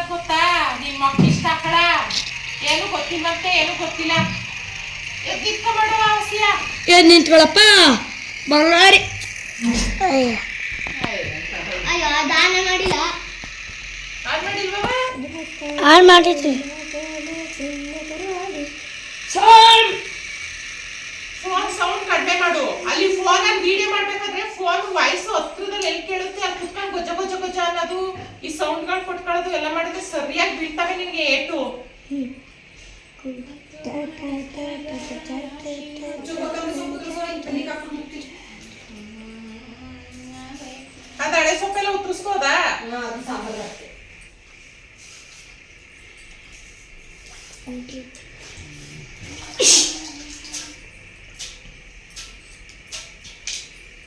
ಗೊತ್ತಾ ನಿನ್ ಮಕ್ಕ ಇಷ್ಟ ಹಾಕಳ ಏನು ಗೊತ್ತಿಲ್ಲಂತೆ ಏನು ಗೊತ್ತಿಲ್ಲ ಎದ್ದಿಕ್ಕ ಮಾಡುವ ಅವಶ್ಯ ಏನ್ ನಿಂತ್ಕೊಳಪ್ಪ ಬಂಗಾರಿ ಅಯ್ಯೋ ದಾನ ಮಾಡಿಲ್ಲ ಆನ್ ಮಾಡಿದ್ವಿ ಫೋನ್ ಸೌಂಡ್ ಕಡಿಮೆ ಮಾಡು ಅಲ್ಲಿ ಫೋನ್ ಅಲ್ಲಿ ವಿಡಿಯೋ ಮಾಡ್ಬೇಕಾದ್ರೆ ಫೋನ್ ವಾಯ್ಸ್ ಹತ್ರದಲ್ಲಿ ಎಲ್ಲಿ ಕೇಳುತ್ತೆ ಅಲ್ಲಿ ಕುತ್ಕೊಂಡು ಗೊಜ್ಜ ಗೊಜ್ಜ ಗೊಜ್ಜ ಅನ್ನೋದು ಈ ಸೌಂಡ್ಗಳು ಕೊಟ್ಕೊಳ್ಳೋದು ಎಲ್ಲ ಮಾಡಿದ್ರೆ ಸರಿಯಾಗಿ ಬೀಳ್ತವೆ ನಿನ್ಗೆ ಏಟು ಅದ ಹಳೆ ಸೊಪ್ಪೆಲ್ಲ ಉತ್ತರಿಸ್ಬೋದಾ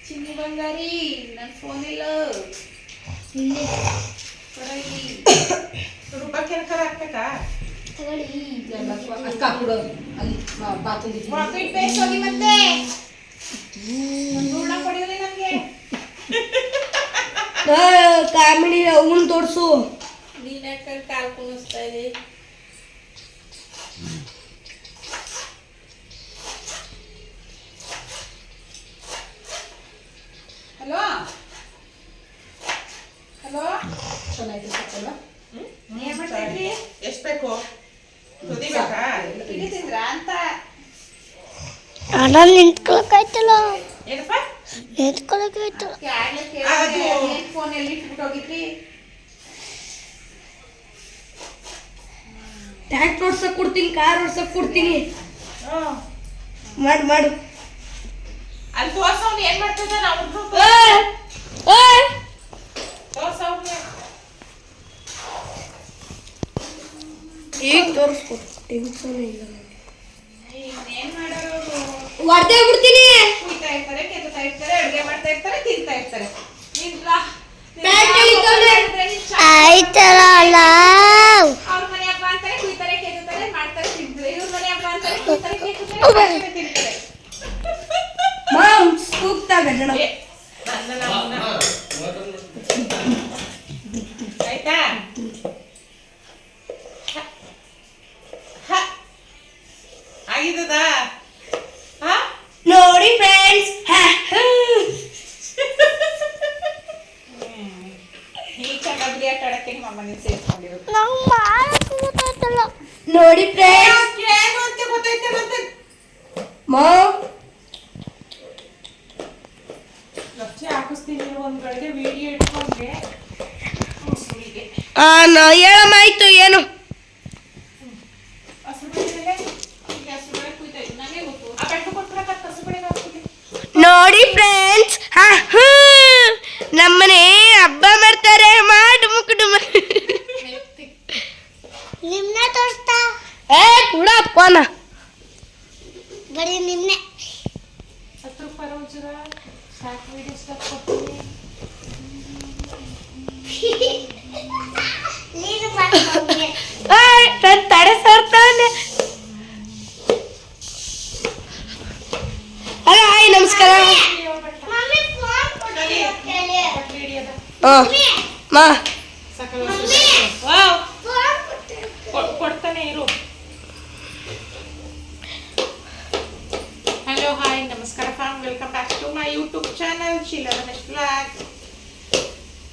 ಚಿನ್ನಿ ಬಂಗಾರಿ ನನ್ನ ಫೋನ್ ಇಲ್ಲ ರೂಪಾಯಿ ಏನಕ್ಕಾರ ಹಾಕ್ಬೇಕಾ ಮತ್ತೆ ನಮ್ಗೆ ಕಾಮಿಡಿ ಅವನ್ ತೋರ್ಸು ನೀನ್ ಯಾಕೆ ಕಾಲ್ ಕುಣಿಸ್ತಾ ಇದೆ ಹಲೋ ಹಲೋ ಚೆನ್ನಾಗಿರ್ತಲ್ಲ ಎಷ್ಟು ಬೇಕು ತುದಿಬೇಕಾ ತಿಂದ್ರಾ ಅಂತ ಅಣ್ಣ ನಿಂತ್ಕೊಳಕಾಯ್ತಲ್ಲ ಏನಪ್ಪ ನಿಂತ್ಕೊಳಕಾಯ್ತಲ್ಲ ಫೋನ್ ಎಲ್ಲಿ ಇಟ್ಬಿಟ್ಟೋಗಿದ್ರಿ ಟ್ಯಾಕ್ಟರ್ ಓಡ್ಸಕ್ ಕೊಡ್ತೀನಿ ಕಾರ್ ಓಡ್ಸಕ್ ಕೊಡ್ತೀನಿ ಮಾಡು ಮಾಡು ಅಲ್ಲಿ ತೋರ್ಸವ್ನು ಏನ್ ಮಾಡ್ತಿದ್ದಾನ ಅವ್ರು ತೋರ್ಸವ್ನು ಈಗ ತೋರಿಸ್ಕೊ ಟೆನ್ಷನ್ ಇಲ್ಲ ಏನ್ ಮಾಡೋರು ಹೊಡ್ದೇ ಬಿಡ್ತೀನಿ ಕುಯ್ತಾ ಇರ್ತಾರೆ ಕೆತ್ತಾ ಇರ್ತಾರೆ ಅಡುಗೆ ಮಾಡ್ತಾ ಇರ್ತಾರೆ ತಿಂತಾ ಇರ್ತಾರೆ ಆಯ್ತಲ್ಲ ಅಲ್ಲ ಅವ್ರ ಮನೆ ಹಬ್ಬ ಅಂತಾರೆ ಕುಯ್ತಾರೆ ಕೆತ್ತಾರೆ ಮಾಡ್ತಾರೆ ತಿಂತಾರೆ ಇವ್ರ ಮನೆ ಹಬ್ಬ ಅಂತಾರೆ ಕುಯ್ತಾರೆ ಕೆತ್ತಾರೆ ತಿಂತಾರೆ ಮಾಮ್ ಕೂಗ್ತಾಗ ಜನ ಆಯ್ತಾ ಆಗಿದ್ದದ ನೋಡಿ ಫ್ರೆಂಡ್ಸ್ ಈ ಚೆನ್ನಾಗಿ ಆಟ ಆಡಕ್ಕೆ ನಿಮ್ಮ ಮನೆ ಸೇರ್ಕೊಂಡಿರೋದು ನಂಗೆ ಮಾಡಕ್ಕೆ ಗೊತ್ತಾಯ್ತಲ್ಲ ನೋಡಿ ಫ್ರೆಂಡ್ಸ್ ಏನು ಅಂತ ಗೊತ್ತೈತೆ ಮತ್ತೆ ಮಾಮ್ ಲಕ್ಷ ಹಾಕಿಸ್ತೀನಿ ಒಂದ್ ಗಳಿಗೆ ವಿಡಿಯೋ ಇಟ್ಕೊಂಡ್ರೆ ಹೇಳಮ್ಮ ಆಯ್ತು ಏನು ನೋಡಿ ಫ್ರೆಂಡ್ಸ್ ನಮ್ಮನೆ ಹಬ್ಬ ಮಾಡ್ತಾರೆ ಮಾಡು ಮುಕ್ಕಡು ನಿಮ್ನೆ ತೋರಿಸ್ತಾ ಕೂಡ ಅಪ್ಪನ ಬರೀ ನಿಮ್ನೆ 10 ರೂಪಾಯಿ ಒಂಚೂರ ಸಾಕು ವಿಡಿಯೋ ಸ್ಟಾಪ್ ಕೊಡ್ತೀನಿ ನೀನು ಮಾಡ್ಕೊಂಡೆ ನನ್ನ ತಡೆ ಸರ್ತಾನೆ ಹಲೋ ಹಾಯ್ ನಮಸ್ಕಾರ ಮಮ್ಮಿ ಫೋನ್ ಕೊಡ್ತೀನಿ ಮಾ ಕೊಡ್ತಾನೆ ಇರು ಹಲೋ ಹಾಯ್ ನಮಸ್ಕಾರ fam welcome back to my YouTube channel Sheela Ramesh vlog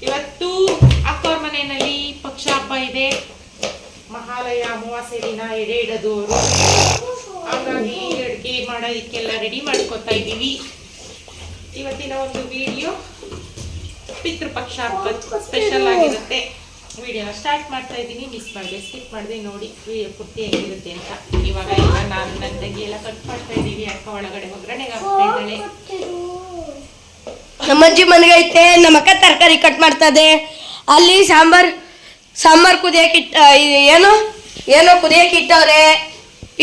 ಇವತ್ತು ಅಕ್ಕವ್ರ ಮನೆಯಲ್ಲಿ ಪಕ್ಷ ಹಬ್ಬ ಇದೆ ಮಹಾಲಯ ಅಮಾವಾಸ್ಯೆ ದಿನ ಎಡೆ ಇಡೋದು ಹಾಗಾಗಿ ಅಡುಗೆ ಮಾಡೋದಕ್ಕೆಲ್ಲ ರೆಡಿ ಮಾಡ್ಕೊತಾ ಇದ್ದೀವಿ ಇವತ್ತಿನ ಒಂದು ವಿಡಿಯೋ ಪಿತೃಪಕ್ಷ ಹಬ್ಬ ಸ್ಪೆಷಲ್ ಆಗಿರುತ್ತೆ ವಿಡಿಯೋನ ಸ್ಟಾರ್ಟ್ ಮಾಡ್ತಾ ಇದ್ದೀನಿ ಮಿಸ್ ಮಾಡಿದೆ ಸ್ಕಿಪ್ ಮಾಡಿದೆ ನೋಡಿ ವಿಡಿಯೋ ಪೂರ್ತಿ ಹೇಗಿರುತ್ತೆ ಅಂತ ಇವಾಗ ಎಲ್ಲ ನಾನು ನನ್ನ ತಂಗಿ ಎಲ್ಲ ಕಟ್ ಮಾಡ್ತಾ ಇದ್ದೀವಿ ಅಕ್ಕ ಒಳಗಡೆ ಒಗ್ಗರಣೆಗೆ ಹಾಕ್ತಾ ಇದ್ದಾಳೆ ನಮ್ಮ ಅಜ್ಜಿ ಮನೆಗೆ ಐತೆ ನಮ್ಮ ಅಕ್ಕ ತರಕಾರಿ ಕಟ್ ಮಾಡ್ತದೆ ಅಲ್ಲಿ ಸಾಂಬಾರ್ ಕುದಿಯಕ್ಕೆ ಏನೋ ಕುದಿಯಕ್ಕೆ ಇಟ್ಟವ್ರೆ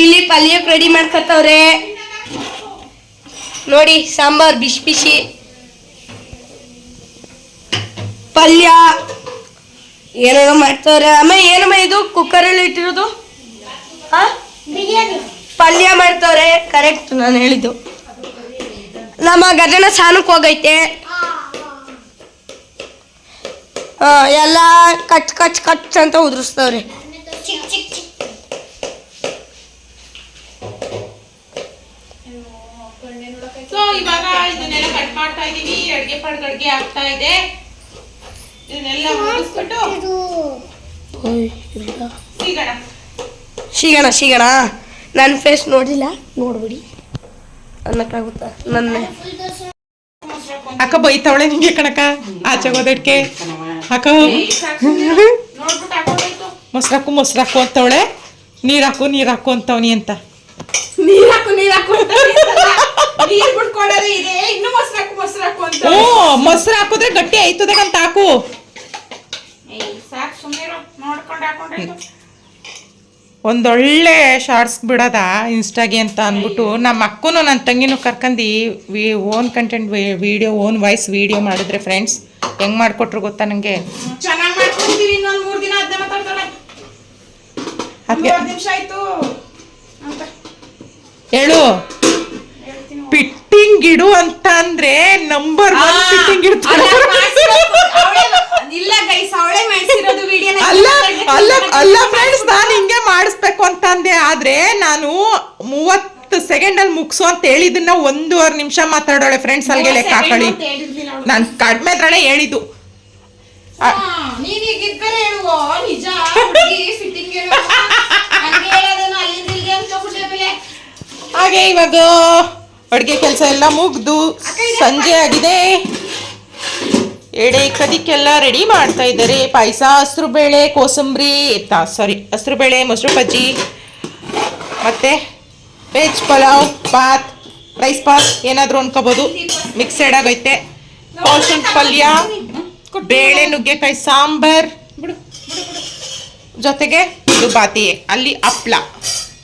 ಇಲ್ಲಿ ಪಲ್ಯಕ್ಕೆ ರೆಡಿ ಮಾಡ್ಕೊತವ್ರೆ ನೋಡಿ ಸಾಂಬಾರ್ ಬಿಸಿ ಬಿಸಿ ಪಲ್ಯ ಏನೇನೋ ಮಾಡ್ತವ್ರೆ ಆಮೇಲೆ ಏನಮ್ಮ ಇದು ಕುಕ್ಕರಲ್ಲಿ ಇಟ್ಟಿರೋದು ಬಿರಿಯಾನಿ ಪಲ್ಯ ಮಾಡ್ತವ್ರೆ ಕರೆಕ್ಟ್ ನಾನು ಹೇಳಿದ್ದು ನಮ್ಮ ಗದ್ದೆನ ಸ್ನಾನಕ್ಕೆ ಹೋಗೈತೆ ಎಲ್ಲ ಕಚ್ ಕಚ್ ಕಚ್ ಅಂತ ಉದುರಿಸ್ತವ್ರೆ. ಚಿಕ್ ಚಿಕ್ ಚಿಕ್. ಸೊ ಇವಾಗ ಇದನ್ನೆಲ್ಲ ಕಟ್ ಮಾಡ್ತಾ ಇದೀವಿ. ಅಡ್ಗೆ ಪಡ್ಗಡ್ಗೆ ಆಗ್ತಾ ಇದೆ. ಇದನ್ನೆಲ್ಲ ಮುಗಿಸ್ಬಿಟ್ಟು ಸಿಗೋಣ ಸಿಗೋಣ. ನನ್ನ ಫೇಸ್ ನೋಡಿಲ್ಲ, ನೋಡ್ಬಿಡಿ ಅನ್ನಕ್ಕಾಗುತ್ತಾ ನನ್ನ. ಅಕ್ಕ ಬೈತಾವಳೆ ನಿಂಗೆ ಕಣಕ ಆಚೆ ಹೋದಕ್ಕೆ. ಅಕ್ಕ ನೋಡ್ಬಿಟ್ಟು ಹಾಕೋಬೇಕು. ಮೊಸರಾಕು ಅಂತವಳೆ. ನೀರಾಕು ಅಂತವನಿ ಅಂತ. ನೀರಾಕು ನೀರ್ ಬಿಡ್ಕೊಳ್ಳೋದೇ ಇದೆ. ಇನ್ನು ಮೊಸರಾಕು ಅಂತ. ಹ್ಞೂ, ಮೊಸರು ಹಾಕಿದ್ರೆ ಗಟ್ಟಿ ಆಯ್ತದೆ ಅಂತ ಹಾಕು. ಸಾಕು ಸುಮ್ಮನೆ ನೋಡ್ಕೊಂಡು ಹಾಕೊಂಡ್ರೆ. ಒಂದೊಳ್ಳೆ ಶಾರ್ಟ್ಸ್ ಬಿಡೋದ ಇನ್ಸ್ಟಾಗೆ ಅಂತ ಅಂದ್ಬಿಟ್ಟು ನಮ್ಮ ಅಕ್ಕನೂ ನನ್ನ ತಂಗಿನೂ ಕರ್ಕೊಂಡು own content video, own voice video ಮಾಡಿದ್ರೆ ಫ್ರೆಂಡ್ಸ್ ಹೆಂಗೆ ಮಾಡಿಕೊಟ್ರು ಗೊತ್ತಾ ನನಗೆ. ಚೆನ್ನಾಗಿ ಮಾಡ್ಕೊಡ್ತೀವಿ. ಇನ್ನೊಂದು 3 ದಿನ ಅದನ್ನ ಮಾತಾಡ್ತಾಳೆ. ಅದಕ್ಕೆ 2 ನಿಮಿಷ ಆಯ್ತು ಅಂತ ಹೇಳು. ಪಿಟ್ಟಿಂಗ್ ಇಡು ಅಂತ ಅಂದ್ರೆ ನಂಬರ್ 1 ಪಿಟ್ಟಿಂಗ್ ಇಡ್ತಾರೆ. ಇಲ್ಲ ಗೈಸ್, ಅವಳೇ ಮಾಡಿಸಿರೋದು ವಿಡಿಯೋ. ಅಲ್ಲ ಫ್ರೆಂಡ್ಸ್, ನಾನು ಹಿಂಗೆ ಮಾಡಿಸ್ಬೇಕು ಅಂತ ಅಂದೆ. ಆದ್ರೆ ನಾನು 30 ಸೆಕೆಂಡಲ್ಲಿ ಮುಗಿಸು ಅಂತ ಹೇಳಿದನ್ನ 1.5 ನಿಮಿಷ ಮಾತಾಡೋಳೆ ಫ್ರೆಂಡ್ಸ್. ಅಲ್ಲಿಗೆ ಲೆಕ್ಕ ಹಾಕೊಳ್ಳಿ. ನಾನು ಕಡಿಮೆ ಅದ್ರಲ್ಲೇ ಹೇಳಿದ್ದು. ನೀನ್ ಈಗಿದ್ದರೆ ಹೇಳುವ ನಿಜ ಫಿಟ್ಟಿಂಗ್ ಹಾಗೆ ಇವಾಗ ಅಡುಗೆ ಕೆಲಸ ಎಲ್ಲ ಮುಗ್ದು ಸಂಜೆ ಆಗಿದೆ. ಎಡೆ ಕದಿಕ್ಕೆಲ್ಲ ರೆಡಿ ಮಾಡ್ತಾ ಇದ್ದಾರೆ. ಪಾಯಸ, ಹಸ್ರುಬೇಳೆ, ಕೋಸಂಬರಿ, ಹಸ್ರುಬೇಳೆ, ಮೊಸರು ಬಜ್ಜಿ, ಮತ್ತೆ ವೆಜ್ ಪಲಾವ್, ಬಾತ್, ರೈಸ್ ಬಾತ್ ಏನಾದರೂ ಅನ್ಕೋಬೋದು. ಮಿಕ್ಸೆಡ್ ಆಗೈತೆ. ಕೋಸಂಬರಿ ಪಲ್ಯ, ಬೇಳೆ ನುಗ್ಗೆಕಾಯಿ ಸಾಂಬಾರ್, ಜೊತೆಗೆ ಇದು ಬಾತಿ. ಅಲ್ಲಿ ಹಪ್ಳ.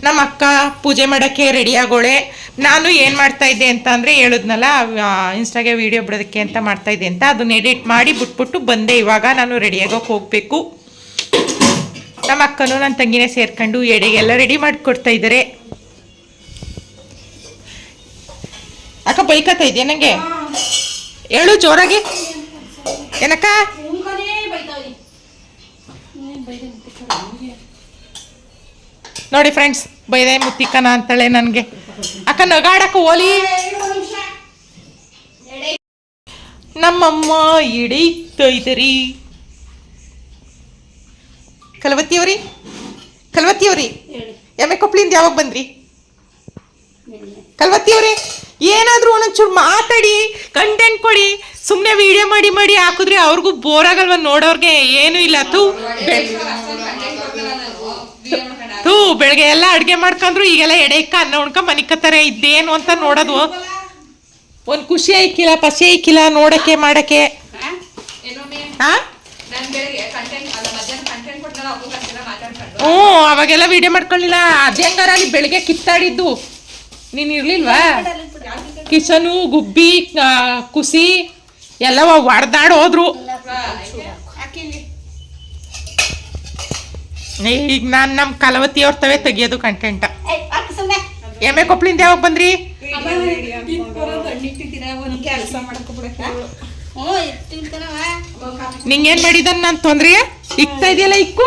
ನಮ್ಮ ಅಕ್ಕ ಪೂಜೆ ಮಾಡೋಕ್ಕೆ ರೆಡಿ ಆಗೋಳೆ. ನಾನು ಏನು ಮಾಡ್ತಾ ಇದ್ದೆ ಅಂತ ಅಂದರೆ ಹೇಳಿದ್ನಲ್ಲ, ಇನ್ಸ್ಟಾಗೆ ವೀಡಿಯೋ ಬಿಡೋದಕ್ಕೆ ಅಂತ ಮಾಡ್ತಾ ಇದ್ದೆ ಅಂತ, ಅದನ್ನ ಎಡಿಟ್ ಮಾಡಿ ಬಿಟ್ಬಿಟ್ಟು ಬಂದೆ. ಇವಾಗ ನಾನು ರೆಡಿಯಾಗೋಕೆ ಹೋಗಬೇಕು. ನಮ್ಮ ಅಕ್ಕನೂ ನನ್ನ ತಂಗಿನೇ ಸೇರ್ಕೊಂಡು ಎಡೆಗೆಲ್ಲ ರೆಡಿ ಮಾಡಿಕೊಡ್ತಾ ಇದ್ದಾರೆ. ಅಕ್ಕ ಬೈಕತ್ತಾ ಇದೆಯಾ ನನಗೆ? ಹೇಳು ಜೋರಾಗಿ. ಏನಕ್ಕ? ನೋಡಿ ಫ್ರೆಂಡ್ಸ್, ಬೈದೆ ಮುತ್ತಿಕ್ಕನ ಅಂತಾಳೆ ನನಗೆ. ಅಕ್ಕ ನಗಾಡಕ್ಕ ಓಲಿ. ನಮ್ಮಮ್ಮ ಹಿಡಿತಾ ಇದ್ದರಿ. ಕಲ್ವತ್ತಿಯವ್ರಿ ಎಮ್ಮೆ ಕೊಪ್ಪಳಿಂದ ಯಾವಾಗ ಬಂದ್ರಿ? ಕಲ್ವತ್ತಿಯವ್ರಿ ಏನಾದರೂ ಒಂದೊಂಚೂರು ಮಾತಾಡಿ, ಕಂಟೆಂಟ್ ಕೊಡಿ. ಸುಮ್ಮನೆ ವಿಡಿಯೋ ಮಾಡಿ ಹಾಕಿದ್ರೆ ಅವ್ರಿಗೂ ಬೋರ್ ಆಗಲ್ವ ನೋಡೋರ್ಗೆ? ಏನೂ ಇಲ್ಲ. ಬೆಳಗ್ಗೆ ಎಲ್ಲ ಅಡುಗೆ ಮಾಡ್ಕೊಂಡ್ರು, ಈಗೆಲ್ಲ ಎಡೆಕ್ಕ ಅನ್ನ ಉಣ್ಕ ಮನಿಕತ್ತಾರೆ. ಇದ್ದೇನು ಅಂತ ನೋಡೋದು ಒಂದು ಖುಷಿ ಐಕಿಲ್ಲ, ಪಸಿ ಐಕಿಲ್ಲ ನೋಡಕ್ಕೆ ಮಾಡಕ್ಕೆ. ಹ್ಞೂ, ಅವಾಗೆಲ್ಲ ವಿಡಿಯೋ ಮಾಡ್ಕೊಳ್ಳಿಲ್ಲ. ಅದೇಂಗಾರ ಅಲ್ಲಿ ಬೆಳಗ್ಗೆ ಕಿತ್ತಾಡಿದ್ದು ನೀನು ಇರ್ಲಿಲ್ವಾ? ಕಿಶನು, ಗುಬ್ಬಿ, ಕುಸಿ ಎಲ್ಲ ಹೊಡೆದಾಡ್ ಹೋದ್ರು. ಈಗ ನಾನು ನಮ್ಮ ಕಲವತಿಯವ್ರ ತವೇ ತೆಗಿಯೋದು ಕಂಟೆಂಟ. ಎಮ್ಮೆ ಕೊಪ್ಪಳಿಂದ ಯಾವಾಗ ಬಂದ್ರಿ? ನಿಂಗೇನ್ ಮಾಡಿದನ್ ನಾನು ತೊಂದ್ರೆ ಇಕ್ತಾ ಇದೆಯಲ್ಲ ಇಕ್ಕು.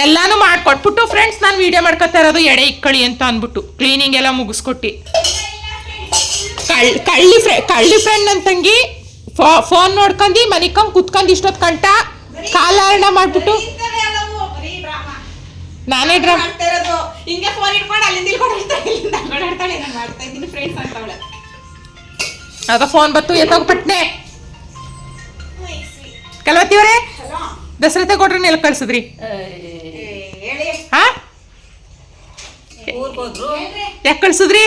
ಎಲ್ಲಾನು ಮಾಡ್ಕೊಟ್ಬಿಟ್ಟು ಫ್ರೆಂಡ್ಸ್ ನಾನು ವಿಡಿಯೋ ಮಾಡ್ಕೊತಾ ಇರೋದು ಎಡೆ ಇಕ್ಕಳಿ ಅಂತ ಅಂದ್ಬಿಟ್ಟು ಕ್ಲೀನಿಂಗ್ ಎಲ್ಲ ಮುಗಿಸ್ಕೊಟ್ಟು. ಕಳ್ಳಿ ಫ್ರೆಂಡ್ ನನ್ನ ತಂಗಿ ಫೋನ್ ನೋಡ್ಕೊಂಡು ಮನಿಕಂಗ್ ಕುತ್ಕೊಂಡು ಇಷ್ಟೊತ್ತು ಕಂಟ ಕಾಲಾರಣ ಮಾಡ್ಬಿಟ್ಟು ನಾನೇ ಡ್ರಾಮ ಹಿಂಗೆ ಫೋನ್ ಇಟ್ಕೊಂಡು ಅಲ್ಲಿಂದ ಮಾಡ್ತಾ ಇದ್ದೀನಿ ಫ್ರೆಂಡ್ಸ್ ಅಂತವಳೆ. ಆಗ ಫೋನ್ ಬತ್ತು ಎತ್ತೋಗ್ಬಿಟ್ನೆ. ಕಲ್ವತ್ತಿಯವರೇ ದಸರತೆ ಕೊಟ್ರೆ ಎಲ್ಲಿ ಕಳ್ಸಿದ್ರಿ? ಹಾ ಯಾಕೆ ಕಳ್ಸಿದ್ರಿ?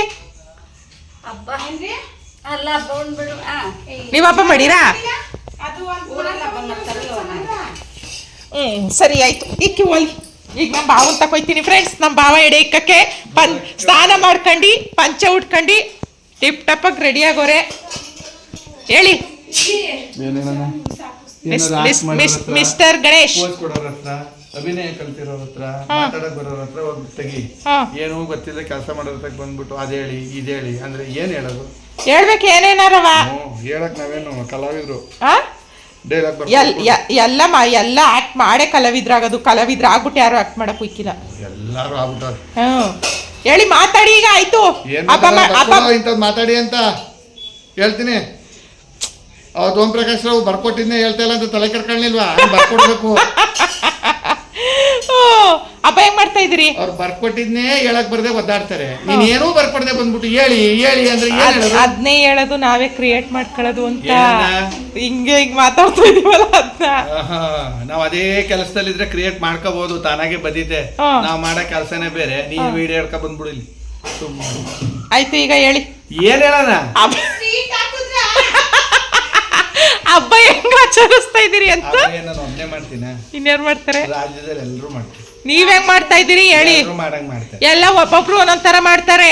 ನೀವು ಹಬ್ಬ ಮಾಡೀರಾ? ಸರಿ ಆಯ್ತು. ಇಕ್ಕಿ ಹೋಗಿ ಈಗ ನಮ್ಮ ಭಾವನ್ ತಕೊಯ್ತೀನಿ ಫ್ರೆಂಡ್ಸ್. ನಮ್ಮ ಭಾವ ಎಡೆ ಇಕ್ಕಕ್ಕೆ ಸ್ನಾನ ಮಾಡ್ಕೊಂಡು ಪಂಚೆ ಉಟ್ಕೊಂಡು ಟಿಪ್ ಟಪ್ಪಾಗಿ ರೆಡಿ ಆಗೋರೆ. ಹೇಳಿ ಮಿಸ್ಟರ್ ಗಣೇಶ್. ಅಭಿನಯ ಕಲ್ತಿರೋರ ಹತ್ರ, ಮಾತಾಡಕ್ ಬರೋರ ಹತ್ರ ಹೋಗಿ ತೆಗಿ. ಏನೂ ಗೊತ್ತಿಲ್ಲ ಕೆಲಸ ಮಾಡೋರ ಹತ್ರ ಬಂದ್ಬಿಟ್ಟು ಅದೇಳಿ ಇದೇಳಿ ಅಂದ್ರೆ ಏನ್ ಹೇಳೋದು? ಹೇಳ್ಬೇಕು ಏನೇನಾರವ ಹೇಳಕ್ ನಾವೇನು ಕಲಾವಿದ್ರು ಆ ಡೈಲಾಗ್ ಎಲ್ಲ ಆಕ್ಟ್ ಮಾಡೇ ಕಲಾವಿದ್ರಾಗದು ಕಲಾವಿದ್ರ ಆಗ್ಬಿಟ್ಟು ಯಾರು ಆಕ್ಟ್ ಮಾಡಕ್ ಹೋಯ್ಕಿಲ್ಲ ಎಲ್ಲಾರು ಆಗ್ಬಿಟ್ಟಾರ. ಹೇಳಿ ಮಾತಾಡಿ ಈಗ ಆಯ್ತು ಇಂಥದ್ದು ಮಾತಾಡಿ ಅಂತ ಹೇಳ್ತೀನಿ. ಅವತ್ತು ಓಂ ಪ್ರಕಾಶ್ ರಾವ್ ಬರ್ಕೊಟ್ಟಿದ್ನೆ ಹೇಳ್ತಾ ಇಲ್ಲ ಅಂತ ತಲೆ ಕರ್ಕೊಳ್ಳಿಲ್ವಾ? ಬರ್ಕೊಡ್ಬೇಕು. ಹಬ್ಬ ಹೆಂಗ್ ಮಾಡ್ತಾ ಇದ್ರಿ? ಅವ್ರು ಬರ್ಕೊಟ್ಟಿದ್ನೇ ಹೇಳಕ್ ಬರ್ದೆ ಒದ್ದಾಡ್ತಾರೆ. ನೀನ್ ಏನೂ ಬರ್ಕೊಡ್ದೆ ಬಂದ್ಬಿಟ್ಟು ಹೇಳಿ ಹೇಳಿ ಅಂದ್ರೆ ಅದನ್ನೇ ಹೇಳೋದು ನಾವೇ ಕ್ರಿಯೇಟ್ ಮಾಡ್ಕೊಳ್ಳೋದು ಅಂತ ಹಿಂಗೆ ಹಿಂಗ್ ಮಾತಾಡ್ತಾ ಇದೀವಲ್ಲ ಅದನ್ನ. ನಾವ್ ಅದೇ ಕೆಲಸದಲ್ಲಿದ್ರೆ ಕ್ರಿಯೇಟ್ ಮಾಡ್ಕೋಬಹುದು, ತಾನಾಗೆ ಬದಿತೆ. ನಾವ್ ಮಾಡೋ ಕೆಲಸನೇ ಬೇರೆ. ನೀನ್ ವಿಡಿಯೋ ಹೇಳ್ಕೊ ಬಂದ್ಬಿಡು ಇಲ್ಲಿ. ಆಯ್ತು ಈಗ ಹೇಳಿ ಏನ್ ಹೇಳೋಣ? ಹಬ್ಬ ಹೆಂಗ್ ಆಚರಿಸ್ತಾ ಇದೀರಿ ಅಂತ. ನಾನು ಒಬ್ಬನೇ ಮಾಡ್ತೀನಿ, ಇನ್ಯಾರು ಮಾಡ್ತಾರೆ? ರಾಜ್ಯದಲ್ಲಿ ಎಲ್ಲರೂ ಮಾಡ್ತಾರೆ. ನೀವ್ ಹೆಂಗ್ ಮಾಡ್ತಾ ಇದೀರಿ ಹೇಳಿ? ಎಲ್ಲ ಒಬ್ಬೊಬ್ರು ಒಂದೊಂದ್ ತರ ಮಾಡ್ತಾರೆ.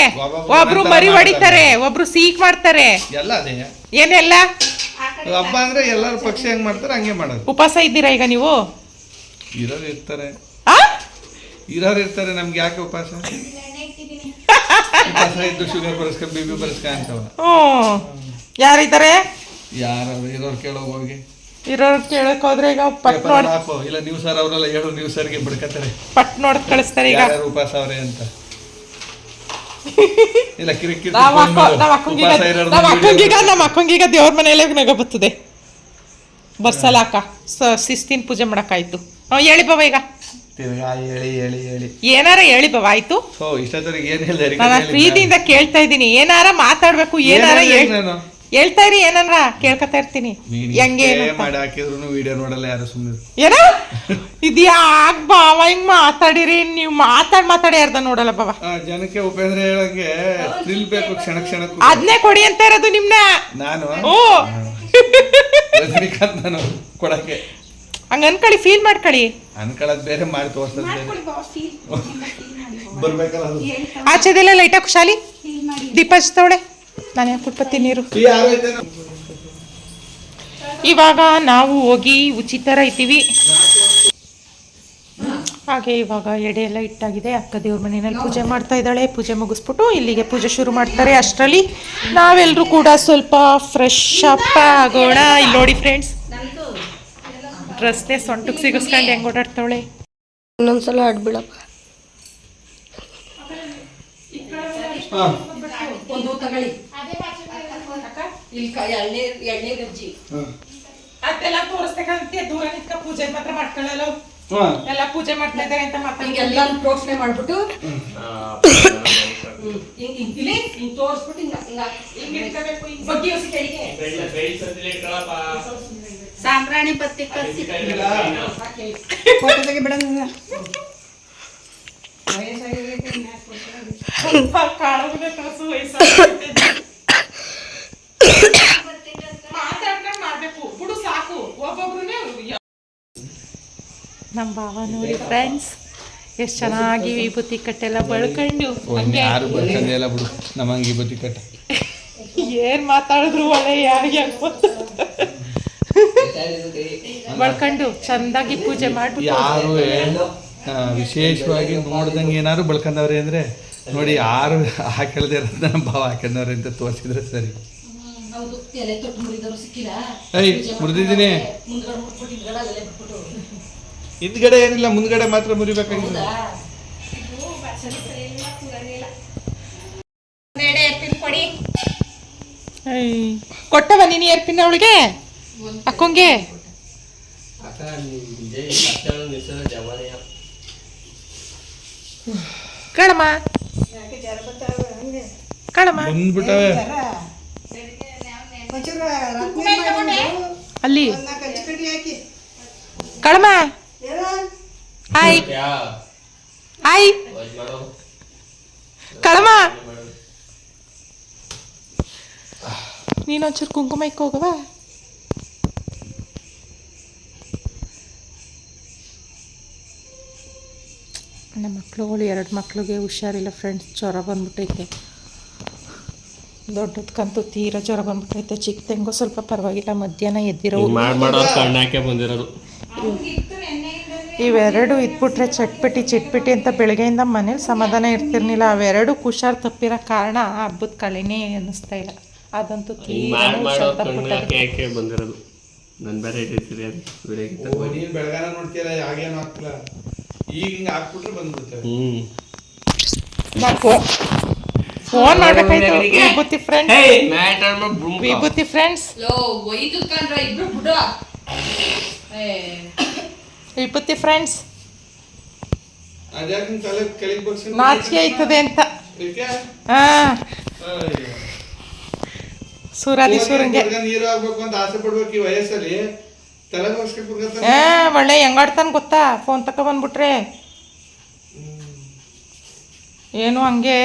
ಒಬ್ರು ಮರಿ ಹೊಡಿತಾರೆ, ಒಬ್ರು ಸೀಕ್ ಮಾಡ್ತಾರೆ. ಎಲ್ಲ ಅದೇ ಏನೆಲ್ಲ ಹಬ್ಬ ಅಂದ್ರೆ ಎಲ್ಲಾರು ಪಕ್ಷ ಹೆಂಗ್ ಮಾಡ್ತಾರೆ ಹಂಗೆ ಮಾಡೋದು. ಉಪವಾಸ ಇದ್ದೀರಾ ಈಗ ನೀವು? ಇರೋರು ಇರ್ತಾರೆ. ನಮ್ಗೆ ಯಾಕೆ ಉಪವಾಸ? ಉಪವಾಸ ಇದ್ದು ಶುಗರ್ ಬರ್ಸ್ಕ ಬಿಬಿ ಬರ್ಸ್ಕ ಅಂತವ. ಯಾರಿದ್ದಾರೆ? ಯಾರು ಇರೋರು ಕೇಳೋ ಹೋಗಿ ಇರೋರು ಕೇಳಕ್ ಹೋದ್ರೆ ಈಗ ಪಟ್ ನೋಡ್ ಹಾಕೋ ಇಲ್ಲ ನ್ಯೂಸ್ ಅವರೆಲ್ಲ ಹೇಳು ನ್ಯೂಸ್ ಅವರಿಗೆ ಬಿಡ್ಕತ್ತಾರೆ. ಪಟ್ ನೋಡ್ ಕಳಿಸ್ತಾರೆ ಈಗ ಯಾರು ಉಪವಾಸ ಅವ್ರೆ ಅಂತ. ಇಲ್ಲ ಕಿರಿಕಿರಿ ನಮ್ಮ ಅಕ್ಕಂಗೀಗ ದೇವ್ರ ಮನೆಯಲ್ಲೇ ನಗ ಬರ್ತದೆ. ಬರ್ಸಲಾಕ ಶಿಸ್ತಿನ ಪೂಜೆ ಮಾಡಕ್ಕಾಯ್ತು. ಹೇಳಿ ಬಾವ ಈಗ ತಿರ್ಗಾ ಹೇಳಿ ಏನಾರ ಹೇಳಿ ಬಾವ ಆಯ್ತು. ಇಷ್ಟೊತ್ತರಿಗೆ ಏನ್ ಹೇಳಿದೆ? ನಾನು ಪ್ರೀತಿಯಿಂದ ಕೇಳ್ತಾ ಇದ್ದೀನಿ. ಏನಾರ ಮಾತಾಡ್ಬೇಕು, ಏನಾರ ಹೇಳ್ತಾ ಇರಿ, ಏನಂದ್ರ ಕೇಳ್ಕೊತಾ ಇರ್ತೀನಿ. ಹೆಂಗೆ ಮಾಡಿ ಹಾಕಿದ್ರು ವಿಡಿಯೋ ನೋಡಲ್ಲ ಯಾರು ಸುಮ್ಮನೆ. ಏನ ಇದ್ಯಾಕ್ ಬಾವ ಹಿಂಗ್ ಮಾತಾಡಿರಿ? ನೀವು ಮಾತಾಡಿ ಅರ್ಧ ನೋಡಲ್ಲ ಬಾವ. ಜನಕ್ಕೆ ಉಪೇಂದ್ರ ಹೇಳಂಗೆ ನಿಲ್ಬೇಕು ಕ್ಷಣಕ್ಕೂ. ಅದನ್ನೇ ಕೊಡಿ ಅಂತ ಇರೋದು ನಿಮ್ನ. ನಾನು ಓ ರಜನಿಕಾಂತ್ ನಾನು ಕೊಡಕ್ಕೆ ಹಂಗ ಅನ್ಕೊಳ್ಳಿ, ಫೀಲ್ ಮಾಡ್ಕೊಳ್ಳಿ. ಅನ್ಕೊಳ್ಳೋದು ಬೇರೆ, ಮಾಡಿ ತೋರ್ಸೋದು ಬೇರೆ. ಬರ್ಬೇಕಲ್ಲ ಅದು. ಆಚೆದೆಲ್ಲ ಲೈಟ್ ಹಾಕು ಶಾಲಿ. ದೀಪ ಹಚ್ತವಳೆ, ನಾನು ಯಾಕೆ ಕುಟ್ಪತ್ತಿ ನೀರು. ಇವಾಗ ನಾವು ಹೋಗಿ ಉಚಿತರ ಇದ್ದೀವಿ. ಹಾಗೆ ಇವಾಗ ಎಡೆ ಎಲ್ಲ ಇಟ್ಟಾಗಿದೆ. ಅಕ್ಕ ದೇವ್ರ ಮನೆಯಲ್ಲಿ ಪೂಜೆ ಮಾಡ್ತಾ ಇದ್ದಾಳೆ. ಪೂಜೆ ಮುಗಿಸ್ಬಿಟ್ಟು ಇಲ್ಲಿಗೆ ಪೂಜೆ ಶುರು ಮಾಡ್ತಾರೆ. ಅಷ್ಟರಲ್ಲಿ ನಾವೆಲ್ಲರೂ ಕೂಡ ಸ್ವಲ್ಪ ಫ್ರೆಶ್ ಅಪ್ ಆಗೋಣ. ಇಲ್ಲಿ ನೋಡಿ ಫ್ರೆಂಡ್ಸ್, ರಸ್ತೆ ಸೊಂಟಕ್ಕೆ ಸಿಗಿಸ್ಕೊಂಡು ಹೆಂಗ್ ಓಡಾಡ್ತಾವಳೆ. ಇನ್ನೊಂದ್ಸಲ ಆಡ್ಬಿಡಪ್ಪ. ಒಂದು ತಗೊಳ್ಳಿ. ಎಣ್ಣೆ ಗಜ್ಜಿ ಅದೆಲ್ಲ ತೋರಿಸ್ತಕ್ಕಂತೆ ದೂರ ನಿಂತ್ಕ ಪೂಜೆ ಮಾತ್ರ ಮಾಡ್ಕೊಳ್ಳಲ್ಲ. ಎಲ್ಲ ಪೂಜೆ ಮಾಡ್ತಾ ಇದ್ದಾರೆ ಅಂತ ಎಲ್ಲ ಪ್ರೋಕ್ಷಣೆ ಮಾಡ್ಬಿಟ್ಟು ಹಿಂಗ್ ತೋರಿಸ್ಬಿಟ್ಟು ಬಗ್ಗೆ ಸಾಂಬ್ರಾಣಿ ಬತ್ತಿ ಕಸಿ ಬಿಡ. ಮಾಡ್ಬೇಕು ಬಿಡು ಸಾಕು. ಒಬ್ಬೊಬ್ರು ನಮ್ಮ ಭಾವ ನೋಡಿ ಫ್ರೆಂಡ್ಸ್ ಎಷ್ಟು ಚೆನ್ನಾಗಿ ವಿಭೂತಿ ಕಟ್ಟೆಲ್ಲ ಬಳ್ಕೊಂಡು ಯಾರು ಬಳ್ಕೊಂಡಿಲ್ಲ ಬಿಡು. ನಮ್ಮಂಗೆ ವಿಭೂತಿ ಕಟ್ಟ ಏನ್ ಮಾತಾಡಿದ್ರು ಒಳ್ಳೆ ಯಾರಿಗೆ ಬಳ್ಕೊಂಡು ಚಂದಾಗಿ ಪೂಜೆ ಮಾಡ್ಬಿಟ್ಟು ಯಾರು ವಿಶೇಷವಾಗಿ ನೋಡ್ದಂಗೆ ಏನಾರು ಬಳ್ಕೊಂಡವ್ರೆ ಅಂದ್ರೆ ನೋಡಿ, ಯಾರು ಹಾಕಳ್ದೆ ಇರೋದು ನಮ್ಮ ಭಾವ ಹಾಕೊಂಡವ್ರೆ ಅಂತ ತೋರಿಸಿದ್ರೆ ಸರಿ. ಮುರಿದಿದ್ದೀನಿ. ಹಿಂದ್ಗಡೆ ಏನಿಲ್ಲ, ಮುಂದ್ಗಡೆ ಮಾತ್ರ ಮುರಿಬೇಕಾಗಿಲ್ಲ. ಕೊಟ್ಟವ ನೀನು ಏರ್ಪಿನ ಅವಳಿಗೆ ಅಕ್ಕಂಗೆ. ಕಳಮ್ಮ ಬಂದ್ಬಿಟ್ಟವೆ ಅಲ್ಲಿ ಕಳಮ್ಮ. ಹಾಯ್ ಹಾಯ್ ಕಳಮ್ಮ, ನೀನೊಂಚೂರು ಕುಂಕುಮ ಇಕ್ಕ ಹೋಗವ. ನಮ್ಮ ಮಕ್ಳುಗಳು 2 ಮಕ್ಳಿಗೆ ಹುಷಾರಿಲ್ಲ ಫ್ರೆಂಡ್ಸ್. ಜ್ವರ ಬಂದ್ಬಿಟ್ಟೈತೆ. ದೊಡ್ಡದಕ್ಕಂತೂ ತೀರಾ ಜ್ವರ ಬಂದ್ಬಿಟ್ಟೈತೆ. ಚಿಕ್ಕದಂಗೋ ಸ್ವಲ್ಪ ಪರವಾಗಿಲ್ಲ, ಮಧ್ಯಾಹ್ನ ಎದ್ದಿರೋ ಇವೆರಡು ಇದ್ಬಿಟ್ರೆ ಚಟ್ಪಟಿ ಅಂತ ಬೆಳಗ್ಗೆಯಿಂದ ಮನೇಲಿ ಸಮಾಧಾನ ಇರ್ತಿರ್ಲಿಲ್ಲ. ಅವೆರಡು ಹುಷಾರು ತಪ್ಪಿರೋ ಕಾರಣ ಹಬ್ಬದ ಕಳೆನೇ ಅನ್ನಿಸ್ತಾ ಇಲ್ಲ. ಅದಂತೂ ಮಾಡೋ ಕಣ್ಣಾಕೆ ಯಾಕೆ ಬಂದಿರೋದು ನನ್ ಬೇರೆ ಇಟ್ಟಿರ್ತೀರಿ ಅದು ವಿಡಿಯೋಗೆ ನೀನ್ ಬೆಳಗಾನ ನೋಡ್ತೀರ ಆಗೇನು ಆಗ್ತಿಲ್ಲ ಈಗ ಹಿಂಗ ಹಾಕ್ಬಿಟ್ರೆ ಬಂದ್ಬಿಡ್ತೇವೆ ಫೋನ್ ಮಾಡ್ಬೇಕಾಯ್ತು ವಿಭೂತಿ ಫ್ರೆಂಡ್ಸ್ ವಿಭೂತಿ ಫ್ರೆಂಡ್ಸ್ ಒಯ್ದು ಕಂಡ್ರ ಇಬ್ರು ಬಿಡು ವಿಭೂತಿ ಫ್ರೆಂಡ್ಸ್ ಅದ್ಯಾಕೆ ನಿನ್ ತಲೆ ಕೆಳಗೆ ಬಗ್ಸಿ ನಾಚಿಕೆ ಆಯ್ತದೆ ಅಂತ ಹಾ ಸೂರಾದಿ ಸೂರಂಗೆ ನೀರು ಆಗ್ಬೇಕು ಅಂತ ಆಸೆ ಪಡ್ಬೇಕು ಈ ವಯಸ್ಸಲ್ಲಿ ತಲೆ ಬಗ್ಸ್ಕೊಂಡ್ಬಿಡ್ತಾರೆ ಒಳ್ಳೆ ಹೆಂಗಾಡ್ತಾನ ಗೊತ್ತಾ ಫೋನ್ ತಕ ಬಂದ್ಬಿಟ್ರೆ ಏನು ಹಂಗೆ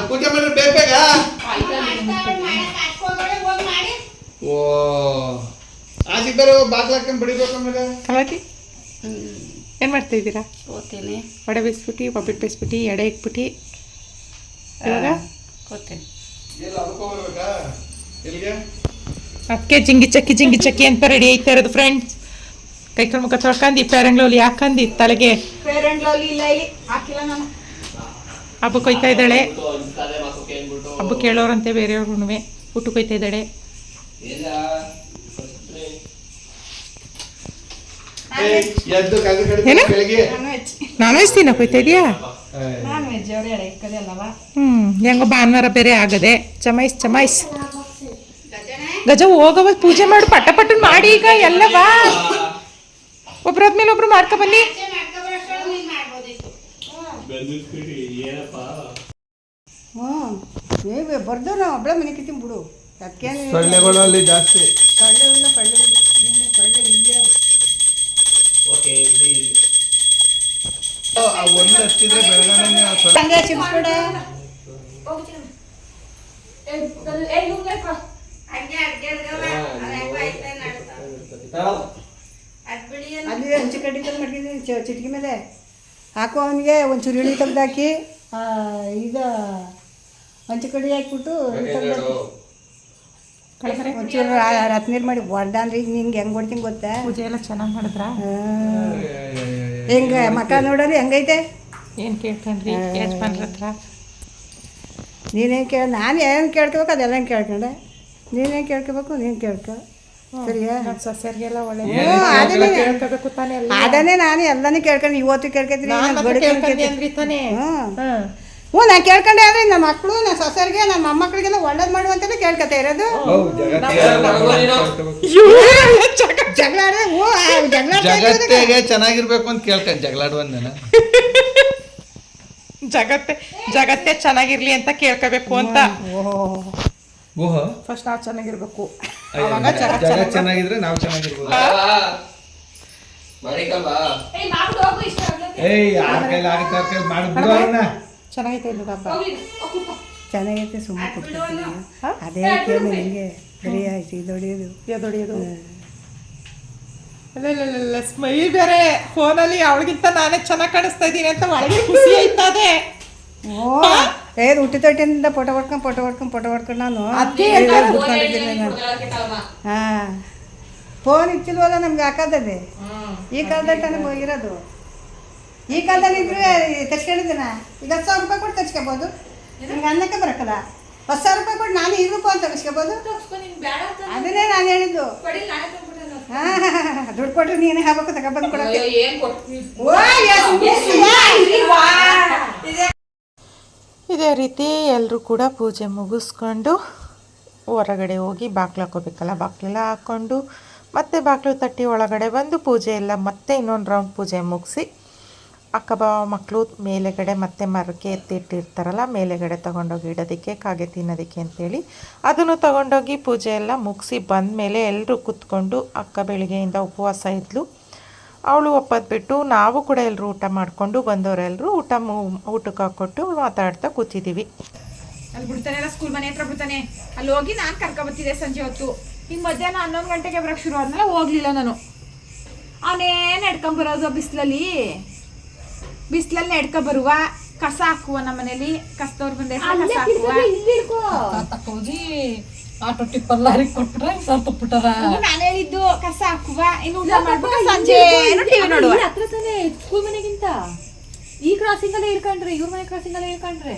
ಪೂಜೆ ಮಾಡಿದ್ರೆ ಬೇಗ ಓ ಆಚೆಗೆ ಬೇರೆ ಬಾಗ್ಲ ಹಾಕೊಂಡು ಬಡಿಬೇಕು ಆಮೇಲೆ ಅಲ್ವಾಕಿ ಏನು ಮಾಡ್ತಾ ಇದ್ದೀರಾ ಓದ್ತೀನಿ ವಡೆ ಬೇಯಿಸ್ಬಿಟ್ಟು ಒಬ್ಬಟ್ಟು ಬೇಯಿಸ್ಬಿಟ್ಟು ಎಡೆ ಇಕ್ಬಿಟ್ಟು ಇವಾಗ ಓದ್ತೀನಿ ಎಲ್ಲ ಅನ್ಕೊಂಡ್ಬರ್ಬೇಕಾ ಎಲ್ಲಿಗೆ ಅದಕ್ಕೆ ಜಿಂಗಿ ಚಕ್ಕಿ ಅಂತ ರೆಡಿ ಆಯ್ತಾ ಇರೋದು ಫ್ರೆಂಡ್ಸ್ ಕೈಕಾಲು ಮುಖ ತೊಳ್ಕೊಂಡು ಪೇರಂಗ್ಲೋಲಿ ಹಾಕಂದು ತಲೆಗೆ ಫೇರ್ ಅಂಡ್ ಲವ್ಲಿ ಇಲ್ಲ ಇಲ್ಲಿ ಹಾಕಿಲ್ಲ ನಾನು ಹಬ್ಬಕ್ಕೆ ಹೋಯ್ತಾ ಇದ್ದಾಳೆ ಹಬ್ಬಕ್ಕೆ ಹೇಳೋರಂತೆ ಬೇರೆಯವ್ರು ಊಟಕ್ಕೆ ಹೋಯ್ತಾ ಇದ್ದಾಳೆ ಎದ್ದು ಕದ್ದು ಏನು? ಬೆಳಿಗ್ಗೆ ನಾನ್ ವೆಜ್ ತಿನ್ನಕ್ಕೆ ಹೋಯ್ತಾ ಇದೆಯಾ ನಾನ್ ವೆಜ್ ಅವ್ರು ಎಡೆ ಇಕ್ಕದೆ ಅಲ್ಲವಾ ಹೆಂಗೋ ಭಾನುವಾರ ಬೇರೆ ಆಗದೆ ಚಮಾಯಿಸ್ ಗಜ ಹೋಗವ ಪೂಜೆ ಮಾಡು ಪಟ ಮಾಡಿ ಈಗ ಎಲ್ಲ ಬಾ ಒಬ್ರಾದ್ಮೇಲೆ ಒಬ್ರು ಮಾಡ್ಕೊ ಬನ್ನಿ ನೀವೇ ಬರ್ದು ನಾವು ಒಬ್ಬಳೆ ಮನೆ ಕಿತ್ತೀನಿ ಬಿಡು ಅದಕ್ಕೆ ಸೊಳ್ಳೆಗಳು ಅಲ್ಲಿ ಜಾಸ್ತಿ ಕಳ್ಳೆ ಇಲ್ಲ ಕಳ್ಳೆ ಇಲ್ಲೇ ಒಂದು ಹಚ್ಚಿದ್ರೆ ಬೆಳಗಾನೆ ಹಂಗೆ ಚಿಪ್ಸ್ಕೊಡ ಅಲ್ಲಿ ಹಂಚು ಕಡ್ಡಿ ತಂದು ಮಾಡ್ಕಿದ್ದೀನಿ ಚಿಟಿಕೆ ಮೇಲೆ ಹಾಕೋ ಅವನಿಗೆ ಒಂಚೂರು ಇಳಿ ತೆಗ್ದಾಕಿ ಇದು ಹಂಚು ಕಡ್ಡಿ ಹಾಕ್ಬಿಟ್ಟು ಒಂಚೂರು ರತ್ನೀರು ಮಾಡಿ ಹೊಡ್ದ ಅಂದ್ರೆ ಈಗ ನಿಂಗೆ ಹೆಂಗೆ ಹೊಡ್ತೀನಿ ಗೊತ್ತಾ ಪೂಜೆ ಎಲ್ಲ ಚೆನ್ನಾಗಿ ಮಾಡಿದ್ರ ಹೆಂಗೆ ಮಕ್ಕ ನೋಡೋದು ಹೆಂಗೈತೆ ಏನ್ ಕೇಳ್ಕೊಂಡ್ರಿ ಯಜಮಾನ್ರ ಹತ್ರ ನೀನೇನು ನಾನು ಏನು ಕೇಳ್ಕೋಬೇಕು ಅದೆಲ್ಲ ಕೇಳ್ಕೊಂಡೆ ನೀನೇನು ಕೇಳ್ಕೋಬೇಕು ನೀನು ಕೇಳ್ಕೊ ಸರಿಯಾ ಸಸ್ಯರಿಗೆಲ್ಲ ಒಳ್ಳೆ ಅದನ್ನೇ ಕೇಳ್ಕೋಬೇಕು ತಾನೇ ಎಲ್ಲ ಅದನ್ನೇ ನಾನು ಎಲ್ಲನೂ ಕೇಳ್ಕೊಂಡು ಇವತ್ತು ಕೇಳ್ಕೊತೀನಿ ಅಂದ್ರಿ ತಾನೇ ಹ್ಞೂ ನಾನು ಕೇಳ್ಕೊಂಡೆ ಆದರೆ ನಮ್ಮ ಮಕ್ಕಳು ನನ್ನ ಸೊಸೆರಿಗೆ ನಮ್ಮ ಮೊಮ್ಮಕ್ಕಳಿಗೆಲ್ಲ ಒಳ್ಳೇದು ಮಾಡುವಂತಲೇ ಕೇಳ್ಕೊತಾ ಇರೋದು ಜಗಳ ಆಡಿದ್ರೆ ಜಗತ್ತಿಗೆ ಚೆನ್ನಾಗಿರ್ಬೇಕು ಅಂತ ಕೇಳ್ಕೊಂಡು ಜಗಳಾಡುವಂದೇನ ಜಗತ್ತೇ ಚೆನ್ನಾಗಿರ್ಲಿ ಅಂತ ಕೇಳ್ಕೋಬೇಕು ಅಂತ ಓಹೋ ಫಸ್ಟ್ ನಾವು ಚೆನ್ನಾಗಿರ್ಬೇಕು ಜಗತ್ ಚೆನ್ನಾಗಿದ್ರೆ ನಾವು ಚೆನ್ನಾಗಿರ್ಬೋದು ಏಯ್ ಯಾರ ಕೈಲಿ ಆಗುತ್ತೆ ಅವ್ರ ಕೈಲಿ ಮಾಡಿಬಿಡು ಅವ್ರನ್ನ ಚೆನ್ನಾಗೈತೆ ಇಲ್ಲ ಹಬ್ಬ ಚೆನ್ನಾಗೈತೆ ಸುಮ್ಮನೆ ಕೊಡ್ತೀನಿ ಅದೇ ಕೇಳಿ ನಿಮಗೆ ಬರೀ ಆಯ್ತು ಇದು ಹೊಡಿಯೋದು ಇಲ್ಲ ಸ್ಮೈಲ್ ಬೇರೆ ಫೋನಲ್ಲಿ ಅವಳಿಗಿಂತ ನಾನೇ ಚೆನ್ನಾಗಿ ಕಾಣಿಸ್ತಾ ಇದ್ದೀನಿ ಅಂತ ಒಳಗೆ ಖುಷಿ ಆಯ್ತದೆ ಹುಟ್ಟಿ ತೊಟ್ಟಿನಿಂದ ಫೋಟೋ ಹೊಡ್ಕೊಂಡು ನಾನು ಬಿಟ್ಕೊಂಡಿದ್ದೀನಿ ನಾನು ಹಾಂ ಫೋನ್ ಇಚ್ಚಿಲ್ವಲ್ಲ ನಮ್ಗೆ ಹಾಕೋದದೆ ಈ ಕಾಲದಲ್ಲಿ ತಾನೇ ಇರೋದು ಈ ಕಾಲದಲ್ಲಿ ಇದ್ರೆ ತರ್ಸ್ಕೊಂಡಿದ್ದೀನ ಈಗ 10,000 ರೂಪಾಯಿ ಕೊಟ್ಟು ತರ್ಸ್ಕೊಬೋದು ನಿಮ್ಗೆ ಅನ್ನಕ್ಕೆ ಬರಕ್ಕಲ್ಲ 10,000 ರೂಪಾಯಿ ಕೊಟ್ಟು ನಾನು ಈಗ ಫೋನ್ ತರಿಸ್ಕೊಬೋದು ಅದನ್ನೇ ನಾನು ಹೇಳಿದ್ದು ಹಾಂ ದುಡ್ಡು ಕೊಟ್ಟರೆ ನೀನೇ ಹಾಕ್ಬೇಕು ತಗೊಬಂದು ಕೊಡೋಕ್ಕೆ ಇದೇ ರೀತಿ ಎಲ್ಲರೂ ಕೂಡ ಪೂಜೆ ಮುಗಿಸ್ಕೊಂಡು ಹೊರಗಡೆ ಹೋಗಿ ಬಾಗ್ಲು ಹಾಕೋಬೇಕಲ್ಲ ಬಾಗ್ಲೆಲ್ಲ ಹಾಕ್ಕೊಂಡು ಮತ್ತೆ ಬಾಗ್ಲು ತಟ್ಟಿ ಒಳಗಡೆ ಬಂದು ಪೂಜೆ ಎಲ್ಲ ಮತ್ತೆ ಇನ್ನೊಂದು ರೌಂಡ್ ಪೂಜೆ ಮುಗಿಸಿ ಅಕ್ಕ ಮಕ್ಕಳು ಮೇಲೆಗಡೆ ಮತ್ತೆ ಮರಕ್ಕೆ ಎತ್ತಿಟ್ಟಿರ್ತಾರಲ್ಲ ಮೇಲೆಗಡೆ ತೊಗೊಂಡೋಗಿ ಇಡೋದಕ್ಕೆ ಕಾಗೆ ತಿನ್ನೋದಕ್ಕೆ ಅಂತೇಳಿ ಅದನ್ನು ತೊಗೊಂಡೋಗಿ ಪೂಜೆ ಎಲ್ಲ ಮುಗಿಸಿ ಬಂದಮೇಲೆ ಎಲ್ಲರೂ ಕೂತ್ಕೊಂಡು ಅಕ್ಕ ಬೆಳಿಗ್ಗೆಯಿಂದ ಉಪವಾಸ ಇದ್ಲು ಅವಳು ಒಪ್ಪದ್ಬಿಟ್ಟು ನಾವು ಕೂಡ ಎಲ್ಲರೂ ಊಟ ಮಾಡಿಕೊಂಡು ಬಂದವರೆಲ್ಲರೂ ಊಟಕ್ಕೆ ಹಾಕ್ಕೊಟ್ಟು ಮಾತಾಡ್ತಾ ಕೂತಿದ್ದೀವಿ. ಅಲ್ಲಿ ಬಿಡ್ತಾನೆ ಸ್ಕೂಲ್ ಮನೆ ಹತ್ರ ಬಿಡ್ತಾನೆ ಅಲ್ಲಿ ಹೋಗಿ ನಾನು ಕರ್ಕೊಬರ್ತಿದ್ದೆ ಸಂಜೆ ಹೊತ್ತು ಹಿಂಗೆ ಮಧ್ಯಾಹ್ನ 11 ಗಂಟೆಗೆ ಬರೋಕ್ಕೆ ಶುರು ಆದ್ಮೇಲೆ ಹೋಗ್ಲಿಲ್ಲ ನಾನು ಅವನೇನು ನಡ್ಕೊಂಬರೋದು ಬಿಸಿಲಲ್ಲಿ ನಡ್ಕೊಬರುವ ಕಸ ಹಾಕುವ ನಮ್ಮ ಮನೇಲಿ ಕಸದವ್ರು ಬಂದ ಕಸ ಹಾಕುವ ಆಟೋ ಟಿಪ್ಪರ್ ಲಾರಿ ಕೊಟ್ಬಿಟ್ರೆ ಸ್ವಲ್ಪ ಬಿಟ್ಟಾರ ನಾನು ಹೇಳಿದ್ದು ಕಸ ಹಾಕುವ ಇನ್ನು ಊಟ ಮಾಡ್ಬಿಟ್ಟು ಸಂಜೆ ಟಿವಿ ನೋಡುವ ಸ್ಕೂಲ್ ಮನೆಗಿಂತ ಈ ಕ್ರಾಸಿಂಗ್ ಅಲ್ಲೇ ಇಳ್ಕೊಂಡ್ರೆ ಇವ್ರ ಮನೆ ಕ್ರಾಸಿಂಗ್ ಅಲ್ಲೇ ಇಳ್ಕೊಂಡ್ರೆ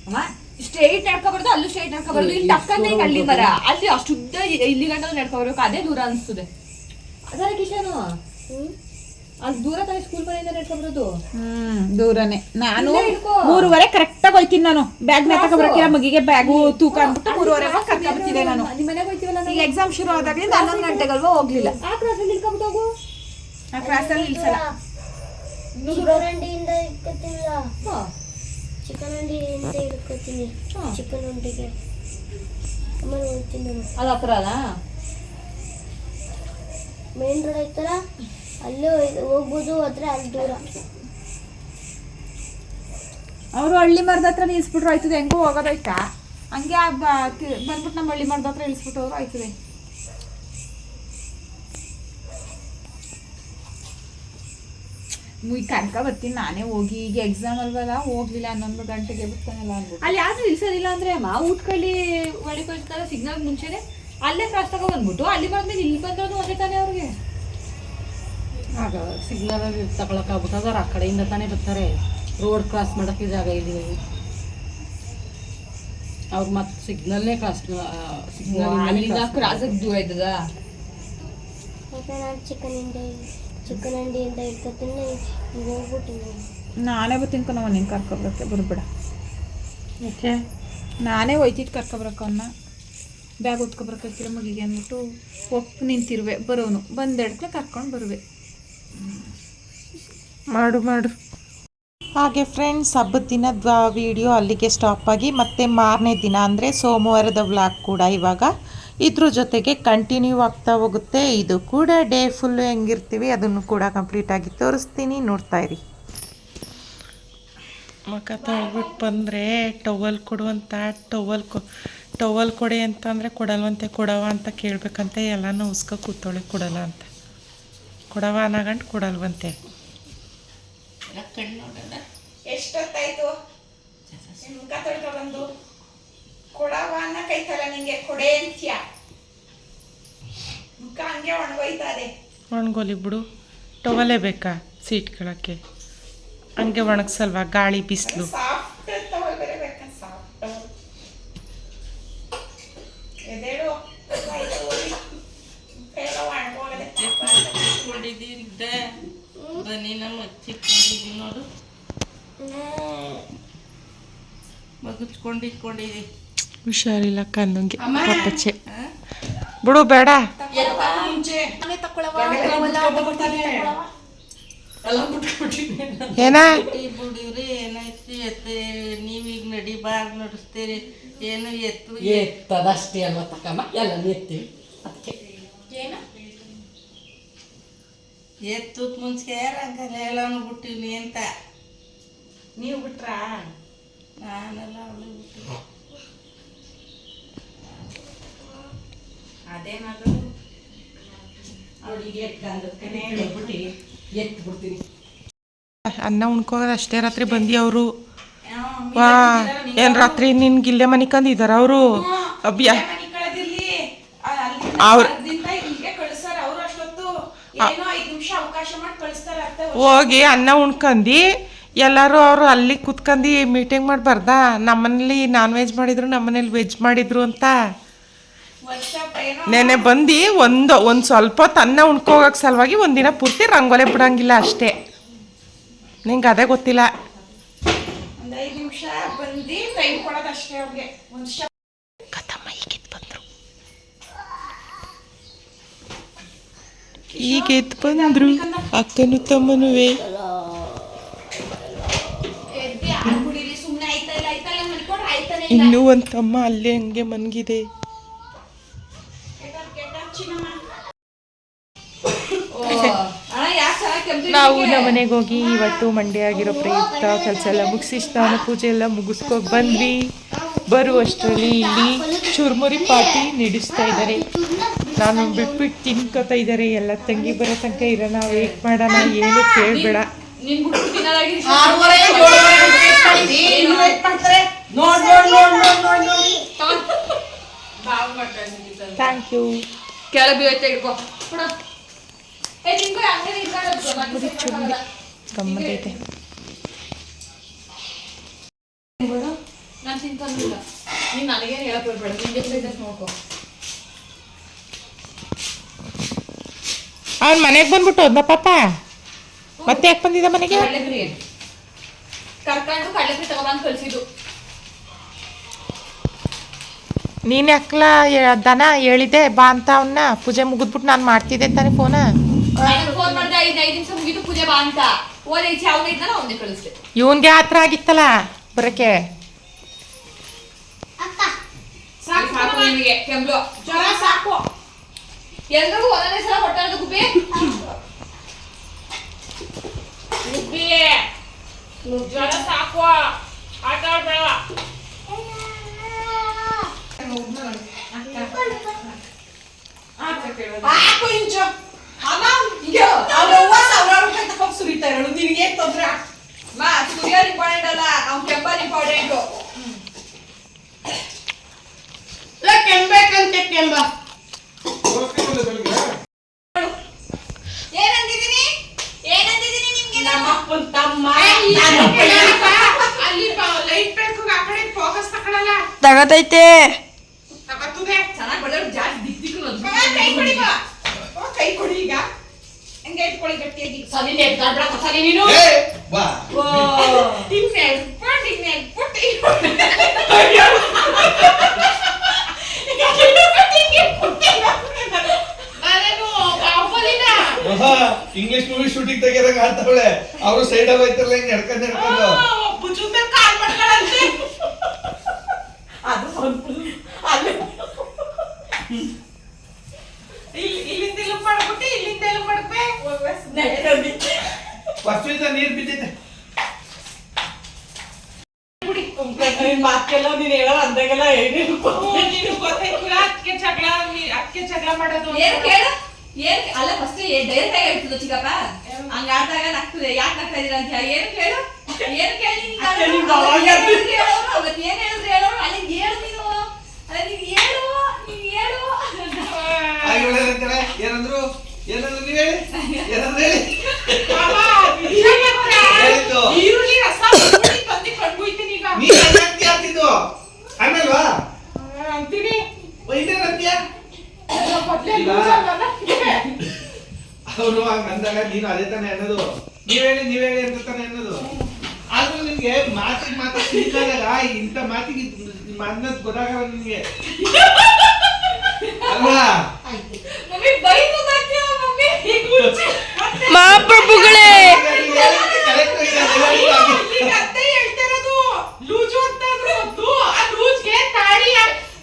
ಅಮ್ಮ ಸ್ಟ್ರೈಟ್ ನಡ್ಕೊಬಾರ್ದು, ಅಲ್ಲೂ ಸ್ಟ್ರೈಟ್ ನಡ್ಕೊಬಾರ್ದು. ಇಲ್ಲಿ ಟಕ್ಕಂತ ಹಿಂಗೆ ಹಳ್ಳಿ ಮರ, ಅಲ್ಲಿ ಅಷ್ಟು ಉದ್ದ ಇಲ್ಲಿ ಗಂಟೆ ನಡ್ಕೊಬರ್ಬೇಕು, ಅದೇ ದೂರ ಅನಿಸ್ತದೆ. ಅದರ ಕಿಶನು ಅಲ್ಲಿ ದೂರ ತಾನೆ ಸ್ಕೂಲ್ ಮನೆಯಿಂದ ನಡ್ಕೊಬರೋದು. ದೂರನೇ. ನಾನು 3:30 ಕರೆಕ್ಟಾಗಿ ಹೋಯ್ತೀನಿ. ನಾನು ಬ್ಯಾಗ್ ನೇತಕ ಬರಕಿಲ್ಲ, ಮಗಿಗೆ ಬ್ಯಾಗು ತೂಕ ಅಂದ್ಬಿಟ್ಟು 3:30 ಕರ್ಕೊಂಡ್ಬರ್ತಿದ್ದೆ ನಾನು. ನಿಮ್ಮ ಮನೆಗೆ ಹೋಯ್ತೀವಲ್ಲ, ಈಗ ಎಕ್ಸಾಮ್ ಶುರು ಆದಾಗ್ಲಿಂದ 11 ಗಂಟೆಗಲ್ವಾ ಹೋಗ್ಲಿಲ್ಲ. ಆ ಕ್ರಾಸಲ್ಲಿ ಇಳ್ಕೊಂಬಿಟ್ಟು ಹೋಗು. ಆ ಕ್ರಾಸಲ್ಲಿ ಇಳ್ಸಲ್ಲ. ಚಿಕನಂಡಿಯಿಂದ ಇಟ್ಕೋತೀನಿಲ್ಲ, ಚಿಕನಂಡಿಯಿಂದ ಇಟ್ಕೋತೀನಿ. ಚಿಕನ್ ಉಂಡಿಗೆ ಆಮೇಲೆ ಹೋಗ್ತೀನಿ ನಾನು. ಅದು ಹತ್ರ ಅಲ್ಲ, ಮೇನ್ ರೋಡ್ ಐತಲ್ಲ ಅಲ್ಲೇ ಹೋಗ್ಬೋದು, ಆದರೆ ಅಲ್ಲಿ ದೂರ. ಅವರು ಹಳ್ಳಿ ಮರದ ಹತ್ರ ನಿಲ್ಸ್ಬಿಟ್ರು ಆಯ್ತದೆ. ಹೆಂಗೂ ಹೋಗೋದಾಯ್ತಾ ಹಂಗೆ ಬಂದ್ಬಿಟ್ಟು ನಮ್ಮ ಹಳ್ಳಿ ಮರದ ಹತ್ರ ಇಳಿಸ್ಬಿಟ್ಟು ಅವರು ಆಯ್ತದೆ. ಈಗ ಕನಕ ಬರ್ತೀನಿ ನಾನೇ ಹೋಗಿ. ಈಗ ಎಕ್ಸಾಮ್ ಅಲ್ವಲ್ಲ, ಹೋಗ್ಲಿಲ್ಲ 11 ಗಂಟೆಗೆ ಬರ್ತಾನಲ್ಲ ಅಂದ್ಬಿಟ್ಟು. ಅಲ್ಲಿ ಯಾರು ಇಳಿಸೋದಿಲ್ಲ ಅಂದ್ರೆ ಅಮ್ಮ ಊಟಕಳ್ಳಿ ಒಳಗೆ ಹೋಗ್ತಾರೆ ಸಿಗ್ನಲ್ ಮುಂಚೆನೆ ಅಲ್ಲೇ ಕ್ರಾಸ್ ತಗೋ ಬಂದ್ಬಿಟ್ಟು ಅಲ್ಲಿ ಬಂದ್ಮೇಲೆ ಇಲ್ಲಿ ಬಂದ್ರದು ಒಂದೇ ತಾನೆ ಅವ್ರಿಗೆ. ಆಗ ಸಿಗ್ನಲ್ ತಗೊಳಕ್ಕಾಗ್ಬಿಟ್ಟು ಆ ಕಡೆಯಿಂದ ತಾನೇ ಬರ್ತಾರೆ. ರೋಡ್ ಕ್ರಾಸ್ ಮಾಡೋಕ್ಕೆ ಜಾಗ ಇಲ್ಲಿ ಅವ್ರು ಮತ್ತೆ ಸಿಗ್ನಲ್ನೇ ಕ್ರಾಸ್ ಅಲ್ಲಿಂದ ಕ್ರಾಸಿಗೆ ದೂರ ಆಯ್ತದ. ಮತ್ತೆ ನಾನು ಚಿಕನ್ ಅಂಡಿಯಿಂದ ಇಟ್ಕೋತೀನಿ. ಈಗ ಹೋಗ್ಬಿಟ್ಟು ನಾನೇ ಬರ್ತೀನಿ ಕಣವ, ನೀನು ಕರ್ಕೊಬರಕ್ಕೆ ಬರ್ಬೇಡ. ಓಕೆ ನಾನೇ ಹೋಯ್ತಿದ್ದು ಕರ್ಕೊಬರಕ್ಕೆ ಅವನ್ನ. ಬ್ಯಾಗ್ ಹೊತ್ಕೊಬರಕ್ಕಿರ ಮಗಿಗೆ ಅಂದ್ಬಿಟ್ಟು ಹೋಗಿ ನಿಂತಿರುವೆ. ಬರೋನು ಬಂದೆಡ್ಕೆ ಕರ್ಕೊಂಡು ಬರುವೆ. ಮಾಡು ಮಾಡು. ಹಾಗೆ ಫ್ರೆಂಡ್ಸ್, ಹಬ್ಬದ ದಿನದ ವಿಡಿಯೋ ಅಲ್ಲಿಗೆ ಸ್ಟಾಪ್ ಆಗಿ ಮತ್ತೆ ಮಾರನೇ ದಿನ ಅಂದರೆ ಸೋಮವಾರದ ವ್ಲಾಗ್ ಕೂಡ ಇವಾಗ ಇದ್ರ ಜೊತೆಗೆ ಕಂಟಿನ್ಯೂ ಆಗ್ತಾ ಹೋಗುತ್ತೆ. ಇದು ಕೂಡ ಡೇ ಫುಲ್ಲು ಹೆಂಗಿರ್ತೀವಿ ಅದನ್ನು ಕೂಡ ಕಂಪ್ಲೀಟಾಗಿ ತೋರಿಸ್ತೀನಿ, ನೋಡ್ತಾ ಇರಿ. ಮಕ್ಕ ತೊಳ್ಬಿಟ್ಟು ಬಂದರೆ ಟವಲ್ ಕೊಡುವಂತ, ಟವಲ್ ಕೊಡಿ ಅಂತ ಅಂದರೆ ಕೊಡಲ್ವಂತೆ. ಕೊಡವ ಅಂತ ಕೇಳಬೇಕಂತೆ, ಎಲ್ಲನೂ ಉಸ್ಕೊ ಕೂತೋಳೆ ಕೊಡಲ್ಲ ಅಂತ. ಕೊಡವ ಅನ್ನಗಂಟು ಕೊಡಲ್ವಂತೆ. ಎಷ್ಟೊತ್ತಾಯ್ತು ಮುಖ ತೊಳ್ಕೊ ಬಂದು ಕೊಡವ ಅನ್ನ ಕೈತಲ್ಲ ನಿಂಗೆ ಕೊಡೆ ಅಂತ್ಯ. ಮುಖ ಹಂಗೆ ಒಣಗೋಯ್ತದೆ. ಒಣಗೋಲಿ ಬಿಡು, ಟವಲೇ ಬೇಕಾ ಸೀಟ್ ಕೆಳಕ್ಕೆ? ಹಂಗೆ ಒಣಗ್ಸಲ್ವಾ ಗಾಳಿ ಬಿಸಿಲು? ಸಾಫ್ಟ್ ಟವಲ್ ಬೇರೆ ಬೇಕಾ? ಸಾಫ್ಟ್ ಟವಲ್ ಎದೇಳು ಒಣಗೋಗದೆ ಬನ್ನಿ ನಮ್ಮ ಚಿಕ್ಕಿದ್ದೀವಿ ನೋಡು, ಮಗುಚ್ಕೊಂಡಿದ್ಕೊಂಡಿದ್ದೀವಿ. ಹುಷಾರಿಲ್ಲ ಕಣ್ಣಂಗೆ ಪಪ್ಪಚ್ಚೆ ಬಿಡು, ಬೇಡ ಏನ ಬಿಡಿವ್ರಿ ಏನಾಯ್ತು ಎತ್ತೆ ನೀವೀಗ ನಡಿ ಬಾರ್ ನಡೆಸ್ತೀರಿ ಏನು ಎತ್ತು ಎತ್ತದಷ್ಟೇ ಅಲ್ವ ತಕ್ಕಮ್ಮ, ಎಲ್ಲ ಎತ್ತೀವಿ ಅದಕ್ಕೆ. ಎತ್ತದ ಮುಂಚೆ ರಂಗಲ್ಲ ಎಲ್ಲಾನು ಬಿಟ್ಟಿವ್ನಿ ಅಂತ. ನೀವು ಬಿಟ್ರಾ? ನಾನೆಲ್ಲ ಅವಳು ಬಿಟ್ಟು ಅದೇನಾದ್ರು ಅವಳಿಗೆ ಎತ್ತು ಬಿಡ್ತೀನಿ. ಅನ್ನ ಉಣ್ಕೋದು ಅಷ್ಟೇ. ರಾತ್ರಿ ಬಂದು ಅವರು ವಾ ಏನು ರಾತ್ರಿ ನಿನ್ಗೆ ಇಲ್ಲೇ ಮನೆ ಕಂದಿದ್ದಾರ ಅವರು. ಅಬ್ಯಾ ಅವ್ರು ಹೋಗಿ ಅನ್ನ ಉಣ್ಕಂದು ಎಲ್ಲರೂ ಅವರು ಅಲ್ಲಿ ಕುತ್ಕಂದು ಮೀಟಿಂಗ್ ಮಾಡಬಾರ್ದ? ನಮ್ಮನೇಲಿ ನಾನ್ ವೆಜ್ ಮಾಡಿದ್ರು, ನಮ್ಮನೇಲಿ ವೆಜ್ ಮಾಡಿದ್ರು ಅಂತ. ನೆನೆ ಬಂದು ಒಂದು ಸ್ವಲ್ಪ ಹೊತ್ತು ಅನ್ನ ಉಣ್ಕೋಗಕ್ಕೆ ಸಲುವಾಗಿ ಒಂದಿನ ಪೂರ್ತಿ ರಂಗೋಲೆ ಬಿಡಂಗಿಲ್ಲ ಅಷ್ಟೇ. ನಿಂಗೆ ಅದೇ ಗೊತ್ತಿಲ್ಲ. ಒಂದು 5 ನಿಮಿಷ ಬಂದು ಟೈಮ್ ಕೊಡೋದು ಅಷ್ಟೇ ಅವ್ರಿಗೆ. ಕಥಮ್ಮ ಈಗಿದ್ದು ಬಂದರು, ಈಗ ಎದ್ದು ಬಂದರು ಅಕ್ಕನು ತಮ್ಮನುವೆ. ಇನ್ನೂ ಒಂದು ತಮ್ಮ ಅಲ್ಲೇ ಹಂಗೆ ಮನ್ಗಿದೆ. ನಾವು ನಮ್ಮನೆಗೆ ಹೋಗಿ ಇವತ್ತು ಮಂಡೇ ಆಗಿರೋ ಪ್ರಯುಕ್ತ ಕೆಲಸ ಎಲ್ಲ ಮುಗಿಸಿ ಸ್ನಾನ ಪೂಜೆ ಎಲ್ಲ ಮುಗಿಸ್ಕೊಂಡು ಬಂದ್ವಿ. ಬರುವಷ್ಟರಲ್ಲಿ ಇಲ್ಲಿ ಚುರುಮುರಿ ಪಾರ್ಟಿ ನಡೆಸ್ತಾ ಇದ್ದಾರೆ. ನಾನು ಬಿಟ್ಬಿಟ್ಟು ತಿನ್ಕೋತಾ ಇದ್ದಾರೆ. ಎಲ್ಲ ತಂಗಿ ಬರೋ ತನಕ ಇರೋಣ, ವೇಟ್ ಮಾಡೋಣ, ಏನು ಕೇಳಬೇಡ. Thank you. ಗಮ್ಮತ್ತೈತೆ. ತಿಂತಂದಿಲ್ಲ. ನೀನ್ ನನಗೇನು ಹೇಳಕ್ ಹೋಗ್ಬೇಡ, ನಿಂಗೆ ಬೇಕಾದಷ್ಟು ನೋಡ್ಕೊ. ಅವ್ನು ಮನೆಗೆ ಬಂದ್ಬಿಟ್ಟು ಹೋದ್ನ ಪಾಪ. ಮತ್ತೆ ಯಾಕೆ ಬಂದಿದ್ದ ಮನೆಗೆ? ಕಡಲೆಪುರಿ ಕರ್ಕೊಂಡು ಕಡಲೆಪುರಿ ತಗೊಬಂದು ಕಳ್ಸಿದ್ದು. ನೀನು ಯಾಕಲ ದನ ಹೇಳಿದೆ ಬಾ ಅಂತ ಅವನ್ನ ಪೂಜೆ ಮುಗಿದ್ಬಿಟ್ಟು ನಾನು ಮಾಡ್ತಿದ್ದೆ ತಾನೆ ಫೋನ. ಫೋನ್ ಮಾಡಿದೆ 5 ನಿಮಿಷ ಮುಗಿದು ಪೂಜೆ ಬಾ ಅಂತ. ಓದ್ ಈಚೆ ಅವನೇ ಇದ್ದಾನ, ಅವನೇ ಕಳಿಸ್ದೆ. ಇವನ್ಗೆ ಆತರ ಆಗಿತ್ತಲ್ಲ ಬರಕ್ಕೆ. ಸಾಕು ನಿಮಗೆ ಕೆಂಬ್ಲು ಜ್ವರ ಸಾಕು. ಎಲ್ರಿಗೂ ಒಂದೊಂದೇ ಸಲ ಹೊಟ್ಟೆ ಗುಬ್ಬಿ ಗುಬ್ಬಿ ಜ್ವರ ಸಾಕು. ಆಟ ಆಡ್ಬೇಡ. ಹಾಕು ಇಂಚು ಅಮ್ಮ ಹಿಂಗೆ ಅವ್ರವ್ವ 1000 ರೂಪಾಯಿ ತಗೊಂಡು ಸುರಿತಾ ಇರೋಳು. ನಿನಗೆ ತೊಂದ್ರೆ ಮಾ ಸುರಿಯೋರ್ ಇಂಪಾರ್ಟೆಂಟ್ ಅಲ್ಲ, ಅವ್ನು ಕೆಂಬರ್ ಇಂಪಾರ್ಟೆಂಟು. ಕೆಂಬೇಕಂತೆ ಕೆಂಬ. ಏನಂದಿದ್ದೀನಿ ನಿಮ್ಗೆ? ನಮ್ಮ ಅಪ್ಪನ ತಮ್ಮ ಅಲ್ಲಿ ಲೈಟ್ ಬೇಕು, ಆ ಕಡೆ ಫೋಕಸ್ ತಗೊಳ್ಳಲ್ಲ. ತಗತೈತೆ. ತಗತ್ತದೆ. ಚೆನ್ನಾಗಿ ಬಡವ್ರು ಜಾಸ್ತಿ ದಿಕ್ಕು ಕೈ ಕೊಡಿ ಬಾ. ಕೈ ಕೊಡಿ ಈಗ. ಹಂಗೆ ಇಟ್ಕೊಳ್ಳಿ ಗಟ್ಟಿಯಾಗಿ. ಸರಿ ನೆಡ್ದಾಡ್ಬೇಡ ಸರಿ ನೀನು. ಬಾ ಹಿಂಗೆ ಇಂಗ್ಲಿಷ್ ಮೂವಿ ಶೂಟಿಂಗ್ ತೆಗಿಯದಾಗ ಆಡ್ತಾವಳೆ. ಅವರು ಸೈಡ್ ಅಲ್ಲಿ ಹೋಯ್ತಾರಲ್ಲ ಹಿಂಗೆ ಎಡ್ಕೊಂಡು ಭುಜದ ಕಾಲ್ ಮಾಡ್ಕೊಳ್ಳಂತೆ. ಅದು ಸ್ವಲ್ಪ ಅಲ್ಲಿ ಇಲ್ಲಿಂದ ಇಲ್ಲಿ ಮಾಡ್ಬಿಟ್ಟು ಇಲ್ಲಿಂದ ಇಲ್ಲಿ ಮಾಡ್ಬೇಕು. ಫಸ್ಟ್ ನೀರು ಬಿದ್ದೈತೆ. ಮಾತೆಲ್ಲ ನೀನು ಹೇಳೋ ಅಂದಾಗೆಲ್ಲ ನೀನು ಗೊತ್ತಾಯ್ತು. ಅದಕ್ಕೆ ಜಗಳ ಮಾಡೋದು. ಏನ್ ಕೇಳು ಅಲ್ಲ ಫಸ್ಟ್ ಡೈರೆಕ್ಟ್ ಆಗಿ ಹೇಳ್ತಿದ್ದು ಚಿಕ್ಕಪ್ಪ. ಹಂಗ ಆದಾಗ ನಗ್ತದೆ. ಯಾಕೆ ನಗ್ತಾ ಇದೀರ ಅಂತ ಹೇಳಿ ಏನು ಕೇಳು ಅವತ್ತು ಏನ್ ಹೇಳಿದ್ರು ಹೇಳೋರು. ಅಲ್ಲಿ ಹೇಳು ನೀನು, ಅಲ್ಲಿ ಹೇಳು ಏನಂದ್ರು ನೀವ್ ಹೇಳಿ. ಈರುಳ್ಳಿ ರಸ ತಂದು ಕಂಡ್ಬೋಯ್ತೀನಿ ಈಗ. ಆಗ್ತಿದ್ದು ಆಮೇಲ್ವಾ ಅಂತೀನಿ ಅವರು ಹಂಗ ಅಂದಾಗ ನೀನು ಅದೇ ತಾನೇ ಅನ್ನೋದು. ನೀವ್ ಹೇಳಿ ಅಂತ ತಾನೇ ಅನ್ನೋದು. ಆದ್ರೂ ನಿಮ್ಗೆ ಮಾತು ಸಿಕ್ಕಾದಾಗ ಇಂಥ ಮಾತಿಗೆ ಅನ್ನೋದು ಗೊತ್ತಾಗಲ್ಲ ನಿಮ್ಗೆ ಅಲ್ವಾ? ಮಮ್ಮಿ ಬೈದು ಮಮ್ಮಿ ಮಹಾಪ್ರಭುಗಳೇ ಅತ್ತೆ ಹೇಳ್ತಿರೋದು ಲೂಜು ಅಂತ ಅಂದ್ರು. ಆ ಲೂಜ್ಗೆ ತಾಳಿ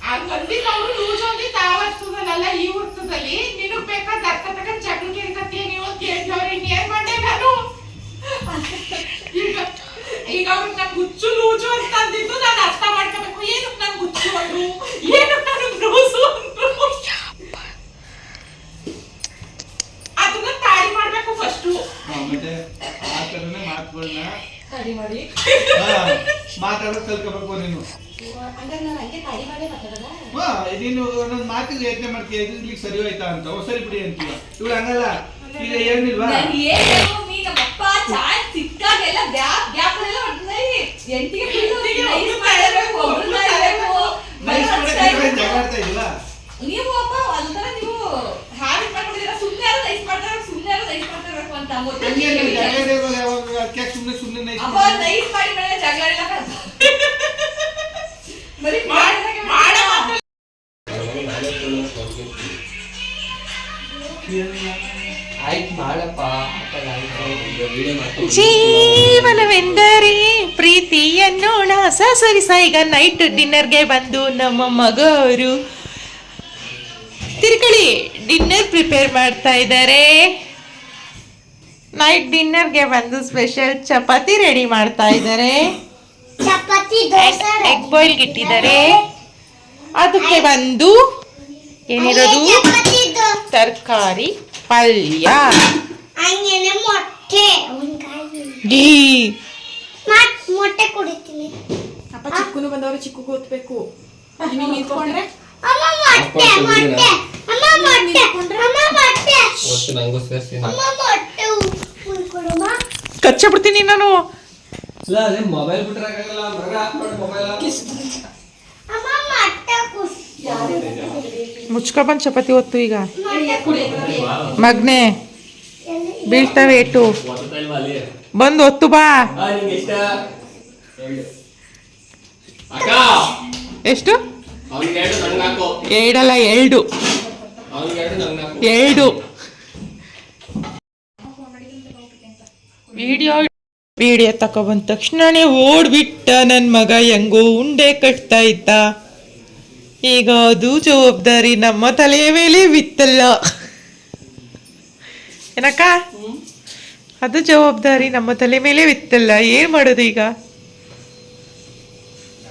ಹಂಗಂದಿದ್ದು ಅವ್ರು ಲೂಜು ಅಂದಿ ತಾವರ್ತದಲ್ಲ ಈ ವರ್ತದಲ್ಲಿ. ನಿನಗ್ ಬೇಕಾದ ಅರ್ಥ ತಗೊಂಡ್ ಜಗಳಕ್ಕೆ ಇರ್ಕತ್ತೀಯ ನೀವು ಅಂತ ಹೇಳ್ತವ್ರಿ. ಏನ್ ಮಾಡ್ದೆ ನಾನು ಈಗ ಅವ್ರಿಗೆ ನಂಗೆ ಹುಚ್ಚು ಲೂಜು ಅಂತ ಅಂದಿದ್ದು ನಾನು ಅರ್ಥ ಮಾಡ್ಕೋಬೇಕು. ಏನಕ್ಕೆ ನಂಗೆ ಹುಚ್ಚು ಅಂದ್ರು, ಏನಕ್ಕೆ ನನಗೆ ಲೂಸು ಅಂದ್ರು. ಅದನ್ನ ತಾಳಿ ಮಾಡ್ಬೇಕು ಫಸ್ಟು. ಮತ್ತೆ ಆ ಥರನೇ ಮಾತುಗಳನ್ನ ತಾಳಿ ಮಾಡಿ ಮಾತಾಡೋದು ಕಲ್ಕೋಬೇಕು ನೀನು. ನೀನು ಒಂದೊಂದು ಮಾತಿಗೆ ಯೋಚನೆ ಮಾಡ್ತೀಯ, ಇದು ಇಲ್ಲಿಗೆ ಸರಿ ಹೋಯ್ತಾ ಅಂತ. ಸರಿ ಬಿಡಿ ಅಂತೀವ. ಇವಳು ಹಂಗಲ್ಲ. ಈಗ ಏನಿಲ್ವಾ ನಮ್ಮಪ್ಪ ಚಾಯ್ ಸಿಕ್ಕಾಗೆಲ್ಲ ಗ್ಯಾಪಲ್ಲೆಲ್ಲ ಎಂಟಿಗೆ ಜಗಾಡ್ತಾ ಇಲ್ವಾ ನೀವು ಅಪ್ಪ ಒಂಥರ ನೀವು ಹ್ಯಾಬಿಟ್ ಮಾಡ್ಕೊಂಡಿದ್ದೀರಾ. ಸುಮ್ಮನೆ ಯಾರು ನೈಸ್ ಮಾಡ್ತಾರೆ ಅಂತ ಸುಮ್ಮನೆ ಅಪ್ಪ ನೈಸ್ ಮಾಡಿ ಮೇಲೆ ಜಗಳ ಬರೀ ಜೀವನವೆಂದರೆ ಪ್ರೀತಿ ಅನ್ನೋಣ ಸರಿ ಈಗ ನೈಟ್ ಡಿನ್ನರ್ಗೆ ಬಂದು ನಮ್ಮ ಮಗವರು ತಿರ್ಕಳಿ ಡಿನ್ನರ್ ಪ್ರಿಪೇರ್ ಮಾಡ್ತಾ ಇದ್ದಾರೆ. ನೈಟ್ ಡಿನ್ನರ್ಗೆ ಬಂದು ಸ್ಪೆಷಲ್ ಚಪಾತಿ ರೆಡಿ ಮಾಡ್ತಾ ಇದ್ದಾರೆ. ಎಗ್ ಬಾಯ್ಲ್ ಇಟ್ಟಿದ್ದಾರೆ. ಅದಕ್ಕೆ ಬಂದು ಏನಿರೋದು ತರಕಾರಿ ಪಲ್ಯ ಮೊಟ್ಟೆ ಕುಡಿತೀನಿ. ಅಪ್ಪ ಚಿಕ್ಕನು ಬಂದವರು ಚಿಕ್ಕ ಕೂತ್ಬೇಕು. ನಿಂತ್ಕೊಂಡ್ರೆ ಅಮ್ಮ ಮೊಟ್ಟೆ ಮೊಟ್ಟೆ ಅಮ್ಮ ಮೊಟ್ಟೆ ಅಮ್ಮ ಮೊಟ್ಟೆ ನಂಗೂ ಸೇರಿಸಿ ಅಮ್ಮ ಮೊಟ್ಟೆ ಉಳ್ಕೊಡಮ್ಮ. ಕಚ್ಚ ಬಿಡ್ತೀನಿ ನಾನು. ಇಲ್ಲ ಅದೇ ಮೊಬೈಲ್ ಬಿಟ್ರಾಗಲ್ಲ ಮಗ ಮೊಬೈಲ್ ಅಮ್ಮ ಮೊಟ್ಟೆ ಕುಸ್ ಮುಚ್ಕೊಬಂದು ಚಪಾತಿ ಹೊತ್ತು ಈಗ ಮಗ್ನೆ ಬೀಳ್ತವೆ ಏಟು ಒತ್ತಲ್ವಾ ಅಲ್ಲಿ ಬಂದು ಹೊತ್ತು ಬಾ. ನಿಂಗೆ ಎಷ್ಟ ಅಕ್ಕ ಎಷ್ಟು? ಅವ್ನಿಗೆ 2 ನಂಗೆ ಹಾಕು. 2 ಅಲ್ಲ 2. ಅವ್ನಿಗೆ 2 ನಂಗೆ ಹಾಕು. 2 ವಿಡಿಯೋ ತಗೊಬಂದ ತಕ್ಷಣನೇ ಓಡ್ಬಿಟ್ಟ ನನ್ನ ಮಗ. ಹೆಂಗೋ ಉಂಡೆ ಕಟ್ತಾ ಇದ್ದ. ಈಗ ಅದು ಜವಾಬ್ದಾರಿ ನಮ್ಮ ತಲೆಯ ಮೇಲೆ ಬಿತ್ತಲ್ಲ ಏನಕ್ಕ? ಅದು ಜವಾಬ್ದಾರಿ ನಮ್ಮ ತಲೆ ಮೇಲೆ ಬಿತ್ತಲ್ಲ. ಏನ್ ಮಾಡೋದು ಈಗ?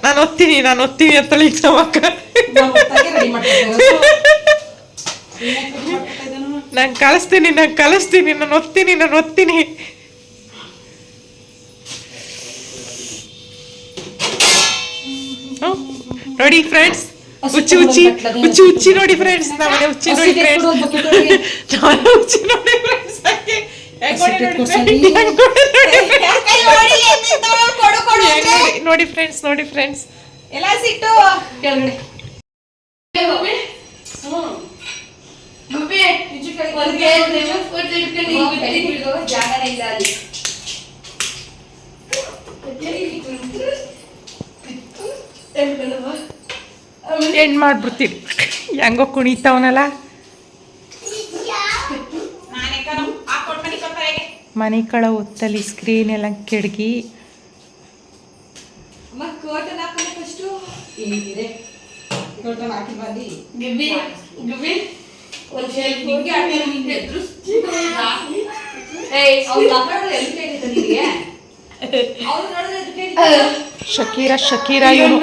ನಾನು ಓದ್ತೀನಿ ಅಂತ ಎಕ್ಸಾಮ್ ಅಕ್ಕ. ನಾನು ಕಳಿಸ್ತೀನಿ ನಾನು ಓದ್ತೀನಿ. ನೋಡಿ ಫ್ರೆಂಡ್ಸ್, ಹುಚ್ಚಿ ನೋಡಿ ಫ್ರೆಂಡ್ಸ್, ನಮ್ಮನೆ ಹುಚ್ಚಿ ನೋಡಿ ಫ್ರೆಂಡ್ಸ್, ನೋಡಿ ಫ್ರೆಂಡ್ಸ್ ಎಲ್ಲ ಸಿಟ್ಟು ಕೆಳಗಡೆ ಜಾಗನೇ ಇಲ್ಲ ಅಲ್ಲಿ. ಏನ್ ಮಾಡ್ಬಿಡ್ತೀವಿ, ಹೆಂಗೋ ಕುಣಿತಾವನಲ್ಲ. ಮನೆ ಕಳ ಹೊತ್ತಲ್ಲಿ ಸ್ಕ್ರೀನ್ ಎಲ್ಲ ಕೆಡಗಿ ಶಕೀರಾ ಇವನು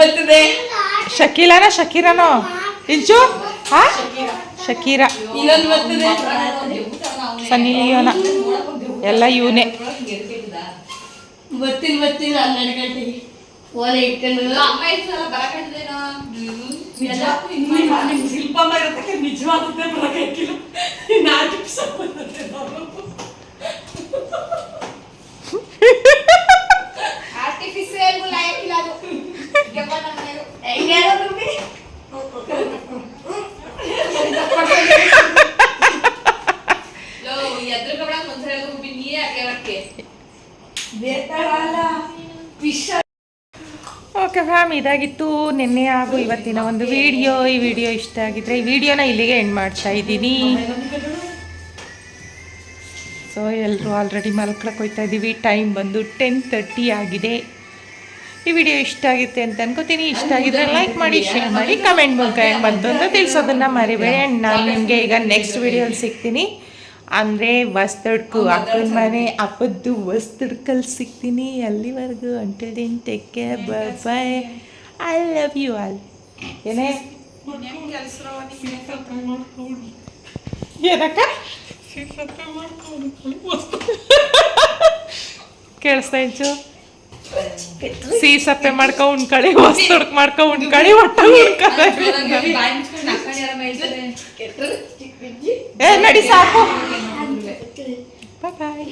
ಶಕೀರಾನೋ ಇಂಚು ಹಾ ಶಕೀರಾ ಸನ್ನಿ ಲಿಯೋನ ಎಲ್ಲ ಇವನೇ. ಬರ್ತೀನಿ 12 ಗಂಟೆಗೆ ಫೋನ್ ಇಟ್ಕೊಂಡು ಆರ್ಟಿಫಿಷಿಯಲ್ ಲಾಯಕ್ಕಿಲ್ಲ ಅದು. ಓಕೆ ಫ್ಯಾಮ್, ಇದಾಗಿತ್ತು ನಿನ್ನೆ ಹಾಗೂ ಇವತ್ತಿನ ಒಂದು ವಿಡಿಯೋ. ಈ ವಿಡಿಯೋ ಇಷ್ಟ ಆಗಿದ್ರೆ ಈ ವಿಡಿಯೋನ ಇಲ್ಲಿಗೆ ಎಂಡ್ ಮಾಡ್ತಾ ಇದ್ದೀನಿ. ಸೊ ಎಲ್ಲರೂ ಆಲ್ರೆಡಿ ಮಲ್ಕೊಳಕ್ಕೆ ಹೋಗ್ತಾ ಇದ್ದೀವಿ. ಟೈಮ್ ಬಂದು 10:30 ಆಗಿದೆ. ಈ ವಿಡಿಯೋ ಇಷ್ಟ ಆಗುತ್ತೆ ಅಂತ ಅನ್ಕೋತೀನಿ. ಇಷ್ಟ ಆಗಿದ್ರೆ ಲೈಕ್ ಮಾಡಿ, ಶೇರ್ ಮಾಡಿ, ಕಮೆಂಟ್ ಮೂಲಕ ಹೆಂಗೆ ಬಂತು ಅಂತ ತಿಳಿಸೋದನ್ನು ಮರಿಬೇಡಿ. ಆ್ಯಂಡ್ ನಾನು ನಿಮಗೆ ಈಗ ನೆಕ್ಸ್ಟ್ ವಿಡಿಯೋಲಿ ಸಿಗ್ತೀನಿ. ಅಂದರೆ ವಸ್ತಡ್ಕು ಅಕ್ಕನ ಮನೆ ಅಪ್ಪದ್ದು ವಸ್ತಡ್ಕಲ್ಲಿ ಸಿಗ್ತೀನಿ. ಅಲ್ಲಿವರೆಗೂ until then take care, bye, I love you all. ಏನಕ್ಕ ಕೇಳಿಸ್ತಾ ಇಂಚು? ಸೀಸಪ್ಪೆ ಮಾಡ್ಕೊ ಉಣ್ಕಳಿ, ವಸ್ತಡ್ಕ್ ಮಾಡ್ಕೊ ಉಣ್ಕಳಿ, ಒಟ್ಟು ನಡಿ ಸಾಕು. ಬಾಯ್.